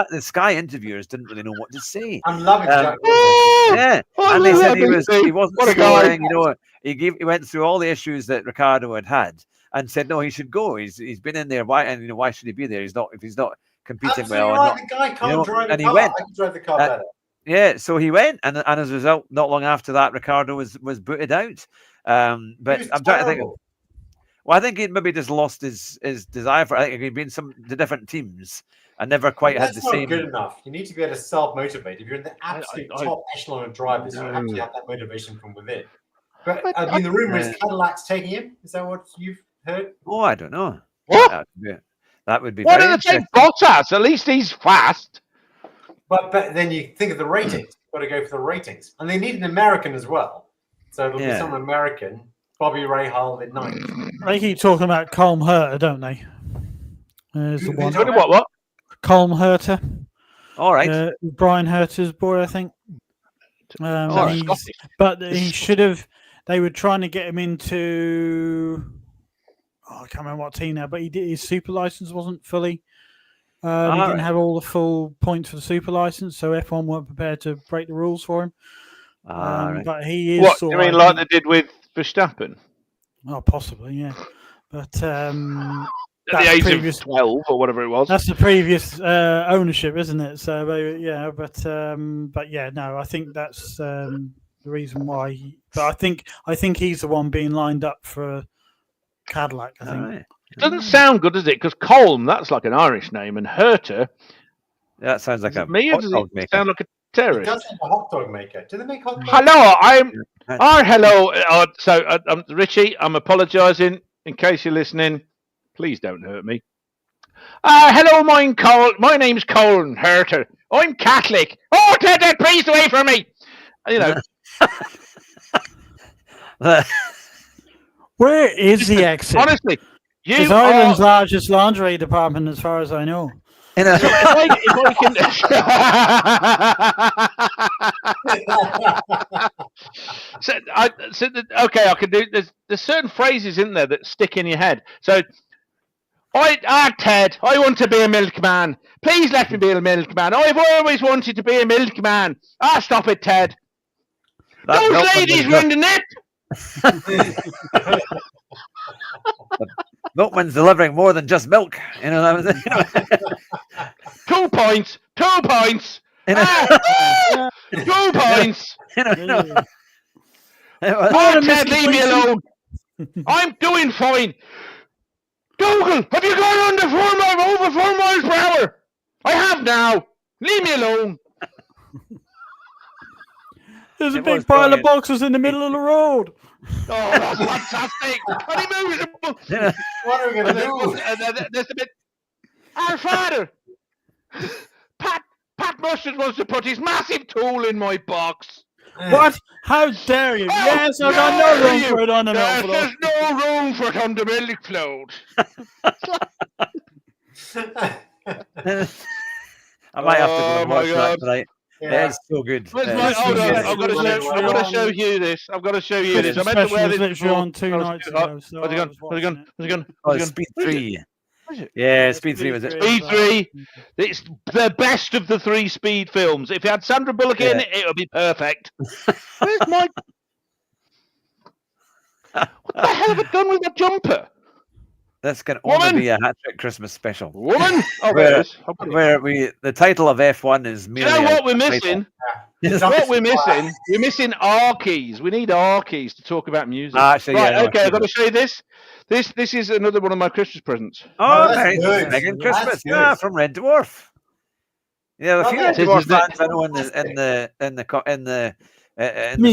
the Sky interviewers didn't really know what to say. I'm loving Jacques. Yeah, and they said he wasn't scoring. He went through all the issues that Ricardo had and said no, he should go. He's been in there. Why should he be there? He's not competing absolutely well. Right. The guy can't drive the car. I can drive the car better. Yeah, so he went, and as a result, not long after that, Ricardo was booted out. But I'm trying to think. Well, I think he maybe just lost his desire for. I think he'd been to different teams and never quite had the same. That's not good enough. You need to be able to self-motivate. If you're in the absolute top echelon of drivers, you have to have that motivation from within. But the rumor is Cadillac's taking him. Is that what you've heard? Oh, I don't know. What? That would be. Why don't they take Bottas? At least he's fast. But then you think of the ratings. You've got to go for the ratings. And they need an American as well. So it'll be some American. Bobby Rahal at 9th. They keep talking about Colm Herter, don't they? There's the one. What? Colm Herter. All right. Brian Herter's boy, I think. But he should have... They were trying to get him into... I can't remember what team now, but his super license wasn't fully... he didn't have all the full points for the super license, so F1 weren't prepared to break the rules for him. Right. But he is. What you mean, like they did with Verstappen? Oh, possibly, yeah. But at the age of 12 or whatever it was. That's the previous ownership, isn't it? So yeah, but yeah, no, I think that's the reason why. But I think he's the one being lined up for Cadillac. I think. Right. It doesn't sound good, does it? Because Colm, that's like an Irish name, and Herter. That sounds like a hot dog maker. Sound like a terrorist. It does have a hot dog maker. Do they make hot dogs? Hello, hello. Richie, I'm apologising in case you're listening. Please don't hurt me. Hello, my name's Colm Herter. I'm Catholic. Oh, take that priest away from me. Where is the exit? Honestly, it's Ireland's largest lingerie department, as far as I know. Okay, I can do. There's certain phrases in there that stick in your head. So, Ted, I want to be a milkman. Please let me be a milkman. I've always wanted to be a milkman. Stop it, Ted. Those ladies round the net. Milkman's delivering more than just milk. You know, that was it. 2 points. 2 points. 2 points. Ted, leave me alone. I'm doing fine. Dougal, have you gone over 4 miles per hour? I have now. Leave me alone. There's a big pile of boxes in the middle of the road. Oh, that's fantastic. And he moves them. What are we going to do? There's a bit. Our father. Pat Mustard wants to put his massive tool in my box. What? How dare you? Yes, I've got no room for it on the milk float. There's no room for it on the milk float. I might have to go and watch that tonight. Yeah. It's so good. Hold on, I've got to show you this. I've got to show you this. I meant to wear this literally on 2 nights ago. Where's it gone? Oh, Speed 3. Yeah, Speed 3 was it? Speed 3. It's the best of the 3 Speed films. If you had Sandra Bullock in it, it would be perfect. Where's my... What the hell have I done with the jumper? This can only be a hat-trick Christmas special. Woman? Oh, where the title of F1 is merely... You know what we're missing? What we're missing? We're missing R keys. We need R keys to talk about music. Actually, right, okay, I've got to show you this. This is another one of my Christmas presents. Oh, nice. Megan Christmas. Yeah, from Red Dwarf. Yeah, a few Red Dwarf fans I know in the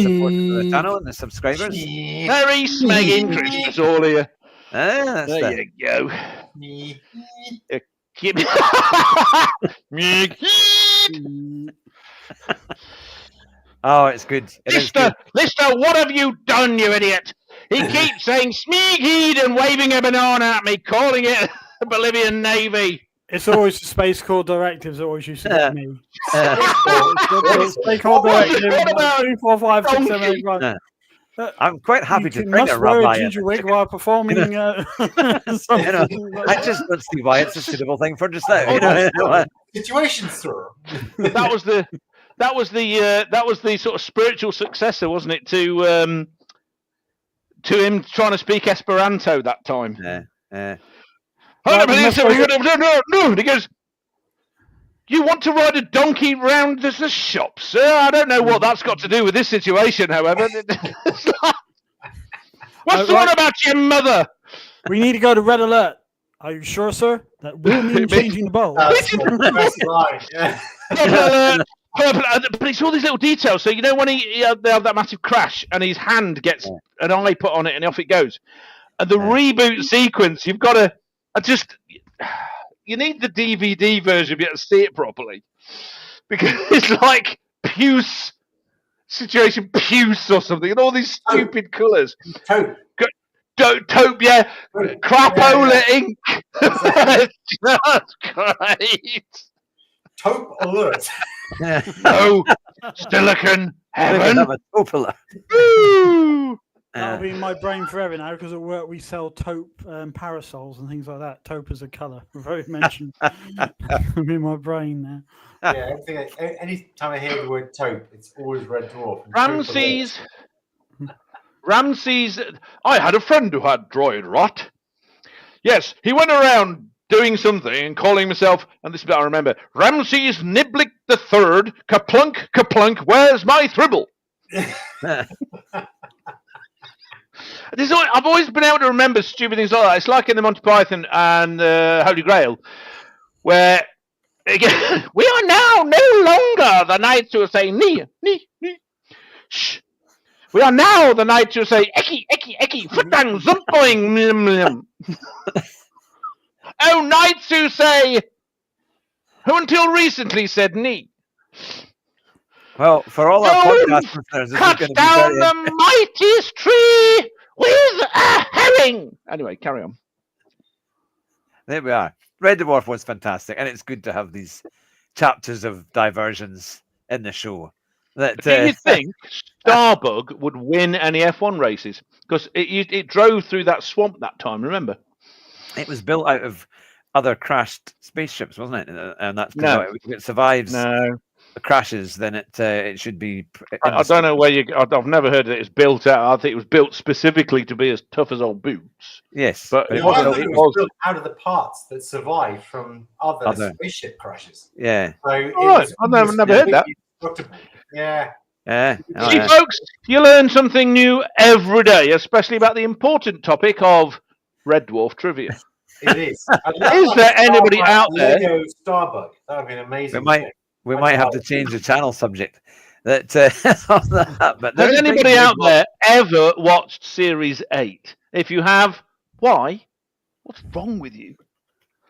support of the channel and the subscribers. Very smegging Christmas all here. There you go. Oh, it's good. Lister, what have you done, you idiot? He keeps saying Smeagheed and waving a banana at me, calling it the Bolivian Navy. It's always the Space Corps directives that always used to get me. Space Corps directive. What about 2, 4, 5, 6, 7, 8, 9. I'm quite happy to bring a rabbi. Ginger wig while performing. I just don't see why it's a suitable thing for just now. Situation, sir. That was the sort of spiritual successor, wasn't it, to him trying to speak Esperanto that time. Yeah. No. He goes, "You want to ride a donkey round the shop, sir? I don't know what that's got to do with this situation, however." What's the one about your mother? We need to go to red alert. Are you sure, sir? That will mean changing the bulb. That's right. Yeah. But it's all these little details. So you know when they have that massive crash and his hand gets an eye put on it and off it goes. And the reboot sequence, you've got to you need the DVD version to be able to see it properly, because it's like Puce situation, Puce or something, and all these stupid colours. Taupe, yeah. Crapola ink. That's great. Taupe alert. No, Silicon Heaven. That'll be in my brain forever now, because at work we sell taupe parasols and things like that. Taupe as a colour. We've already mentioned. I'm in my brain now. Yeah, any time I hear the word taupe, it's always Red Dwarf. Ramses, I had a friend who had droid rot. Yes, he went around doing something and calling himself, and this bit I remember, Ramses Niblick III, kaplunk, kaplunk, where's my thribble? I've always been able to remember stupid things like that. It's like in the Monty Python and Holy Grail, where again, we are now no longer the knights who say nee. Shh. We are now the knights who say eki, futang, zumpoing. Oh, knights who who until recently said nee. Well, for all our podcast listeners, cut down the mightiest tree with a herring. Anyway, carry on. There we are. Red Dwarf was fantastic, and it's good to have these chapters of diversions in the show. Do you think Starbug would win any F1 races? Because it drove through that swamp that time, remember? It was built out of other crashed spaceships, wasn't it? And that's why it survives. No. crashes, then it should be. I don't know where you. I've never heard that it's built out. I think it was built specifically to be as tough as old boots. Yes, but it was built out of the parts that survived from other spaceship crashes. Yeah. So I've never heard that. Yeah. See, folks, you learn something new every day, especially about the important topic of Red Dwarf trivia. It is. Is there anybody out there? Lego Starbuck. That would be an amazing. We might have to change the channel subject. But has anybody out there ever watched Series 8? If you have, why? What's wrong with you?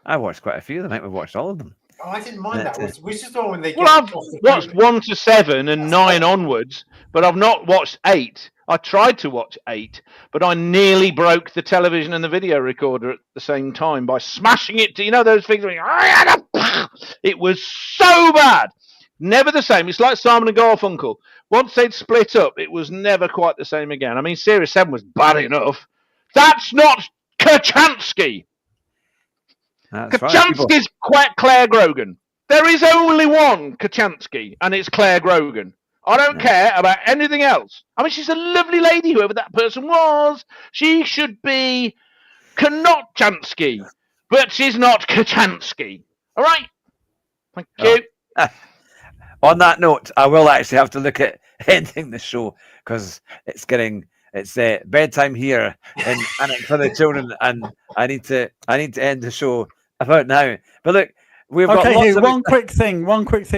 I watched quite a few of them. I think we watched all of them. Oh, I didn't mind that. We just thought when they. Well, I've watched 1 to 7 and 9 onwards, but I've not watched 8. I tried to watch 8, but I nearly broke the television and the video recorder at the same time by smashing it to, those things. It was so bad. Never the same. It's like Simon and Garfunkel. Once they'd split up, it was never quite the same again. I mean, Series 7 was bad enough. That's not Kachansky. Kachansky's Claire Grogan. There is only one Kachansky, and it's Claire Grogan. I don't care about anything else. I mean, she's a lovely lady, whoever that person was. She should be Kachansky, but she's not Kachansky. All right? Thank you. On that note, I will actually have to look at ending the show because it's bedtime here and for the children, and I need to end the show about now. But look, we've got lots of one quick thing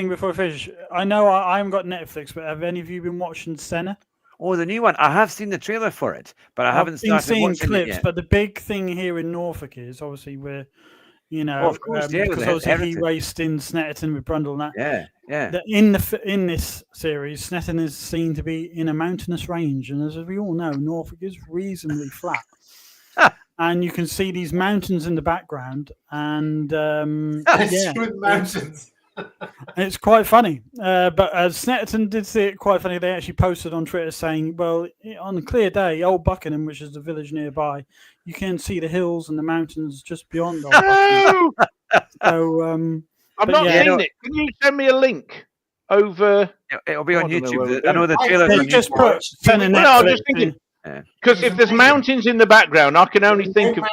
before we finish. I know I haven't got Netflix, but have any of you been watching Senna? Oh, the new one. I have seen the trailer for it, but I haven't started watching clips. It yet. But the big thing here in Norfolk is obviously we're. Of course, because obviously he raced in Snetterton with Brundle and that. Yeah. In this series, Snetterton is seen to be in a mountainous range, and as we all know, Norfolk is reasonably flat, and you can see these mountains in the background, and mountains. It's quite funny. But as Snetterton did see it quite funny, they actually posted on Twitter saying, well, on a clear day, Old Buckingham, which is the village nearby, you can see the hills and the mountains just beyond Old Buckingham. So, I've not seen it. Can you send me a link over? It'll be on YouTube. I know the trailer. Just put I was just thinking, because if there's mountains in the background, I can only think of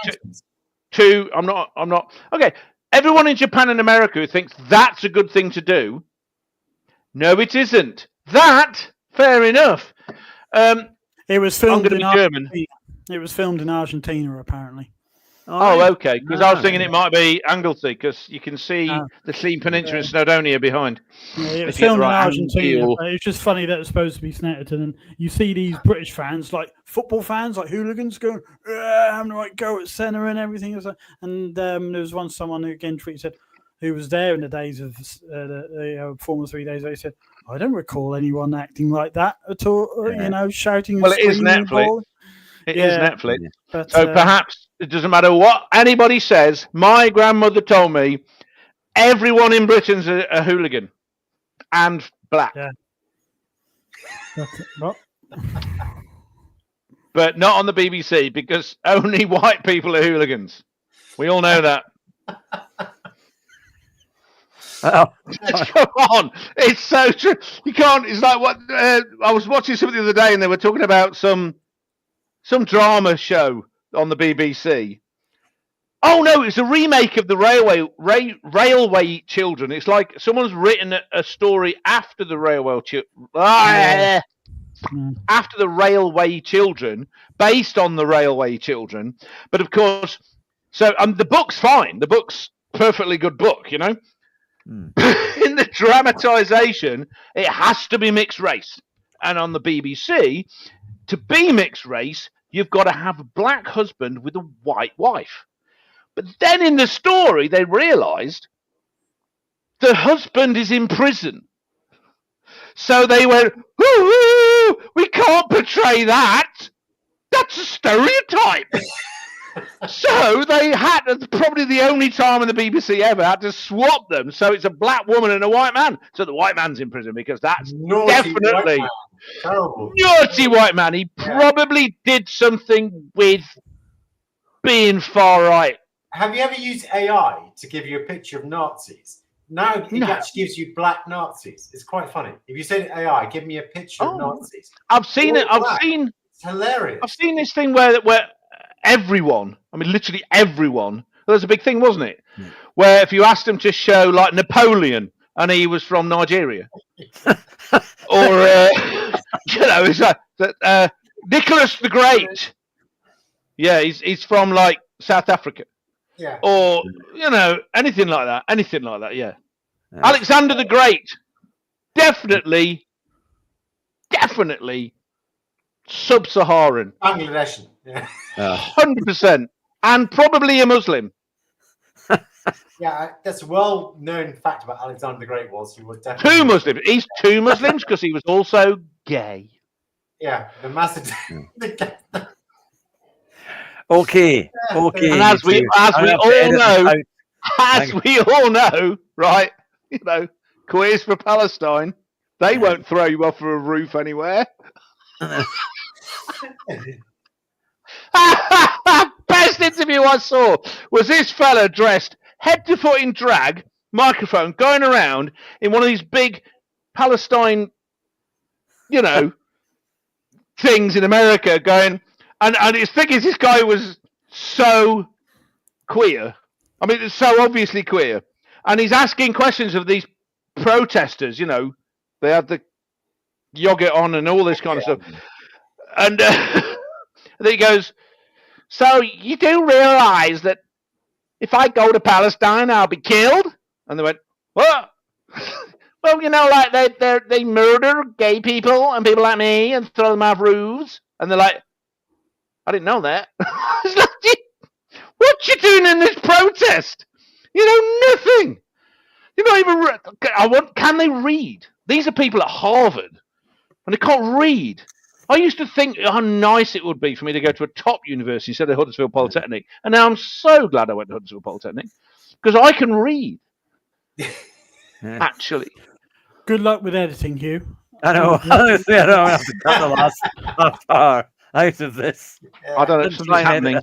two. I'm not. Okay. Everyone in Japan and America who thinks that's a good thing to do, no, it isn't. Fair enough. It was filmed in German. It was filmed in Argentina, apparently. Oh, okay. Because I was thinking it might be Anglesey, because you can see the Scene Peninsula and Snowdonia behind. Yeah, it was filmed in Argentina. It's just funny that it's supposed to be Snetterton, and you see these British fans, like football fans, like hooligans, going having a right go at Senna and everything. And there was someone who again tweeted, who was there in the days of the Formula 3 days. They said, "I don't recall anyone acting like that at all. Shouting." Well, it is Netflix. It is Netflix. But, so perhaps it doesn't matter what anybody says. My grandmother told me everyone in Britain's a hooligan and black. Yeah. But not on the BBC, because only white people are hooligans. We all know that. Come on. It's so true. You can't. It's like what I was watching something the other day, and they were talking about some drama show on the BBC. Oh no, it's a remake of the Railway Children. It's like someone's written a story after the after the Railway Children, based on the Railway Children. But of course, so the book's fine. The book's perfectly good book, In the dramatisation, it has to be mixed race. And on the BBC, to be mixed race, you've got to have a black husband with a white wife. But then in the story, they realised the husband is in prison. So they went, ooh, we can't portray that. That's a stereotype. So they had, probably the only time in the BBC ever, had to swap them. So it's a black woman and a white man. So the white man's in prison, because that's definitely naughty white man. He probably did something with being far right. Have you ever used AI to give you a picture of Nazis? Now it actually gives you black Nazis. It's quite funny. If you say to AI, give me a picture of Nazis. I've seen it. It's hilarious. I've seen this thing where everyone, I mean, literally everyone. There was a big thing, wasn't it? Yeah. Where if you asked them to show like Napoleon and he was from Nigeria, or it's like Nicholas the Great. Yeah, he's from like South Africa. Yeah. Or anything like that. Yeah. Alexander the Great, definitely sub-Saharan, Bangladeshi, 100%, and probably a Muslim. Yeah, that's a well-known fact about Alexander the Great was he was definitely Two Muslims. He's two Muslims because he was also gay. Yeah, the Macedonian. Okay. And as we all know, right? Queers for Palestine. They won't throw you off of a roof anywhere. Best interview I saw was this fella dressed head to foot in drag, microphone, going around in one of these big Palestine, things in America, going, and his thing is, this guy was so queer. I mean, it's so obviously queer, and he's asking questions of these protesters. They had the yogurt on and all this kind of stuff, and then he goes, "So you do realise that if I go to Palestine, I'll be killed?" And they went, "What?" Well, like they murder gay people and people like me and throw them off roofs. And they're like, "I didn't know that." It's like, what you doing in this protest? Nothing. You're not even. Can they read? These are people at Harvard, and they can't read. I used to think how nice it would be for me to go to a top university instead of Huddersfield Polytechnic, and now I'm so glad I went to Huddersfield Polytechnic because I can read. Actually, good luck with editing, Hugh. I know. Honestly, I don't have to cut the last half hour out of this. I don't know. Something's happening.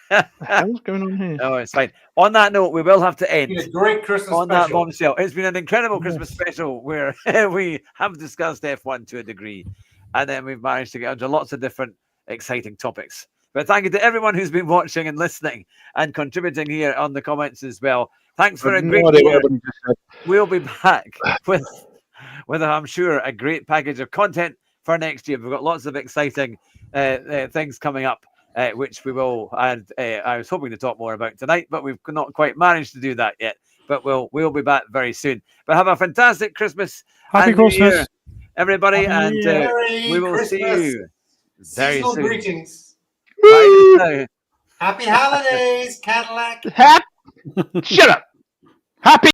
What's going on here? Oh, it's fine. On that note, we will have to end. It's been a great Christmas on special. That bombshell. It's been an incredible Christmas special where we have discussed F1 to a degree, and then we've managed to get onto lots of different exciting topics. But thank you to everyone who's been watching and listening and contributing here on the comments as well. Thanks for a great year. We'll be back with I'm sure, a great package of content for next year. We've got lots of exciting things coming up. Which we will, and I was hoping to talk more about tonight, but we've not quite managed to do that yet. But we'll be back very soon. But have a fantastic Christmas, Happy Christmas, year, everybody, Happy and we will see you very soon. Greetings. Bye. Happy holidays, Cadillac. Shut up. Happy.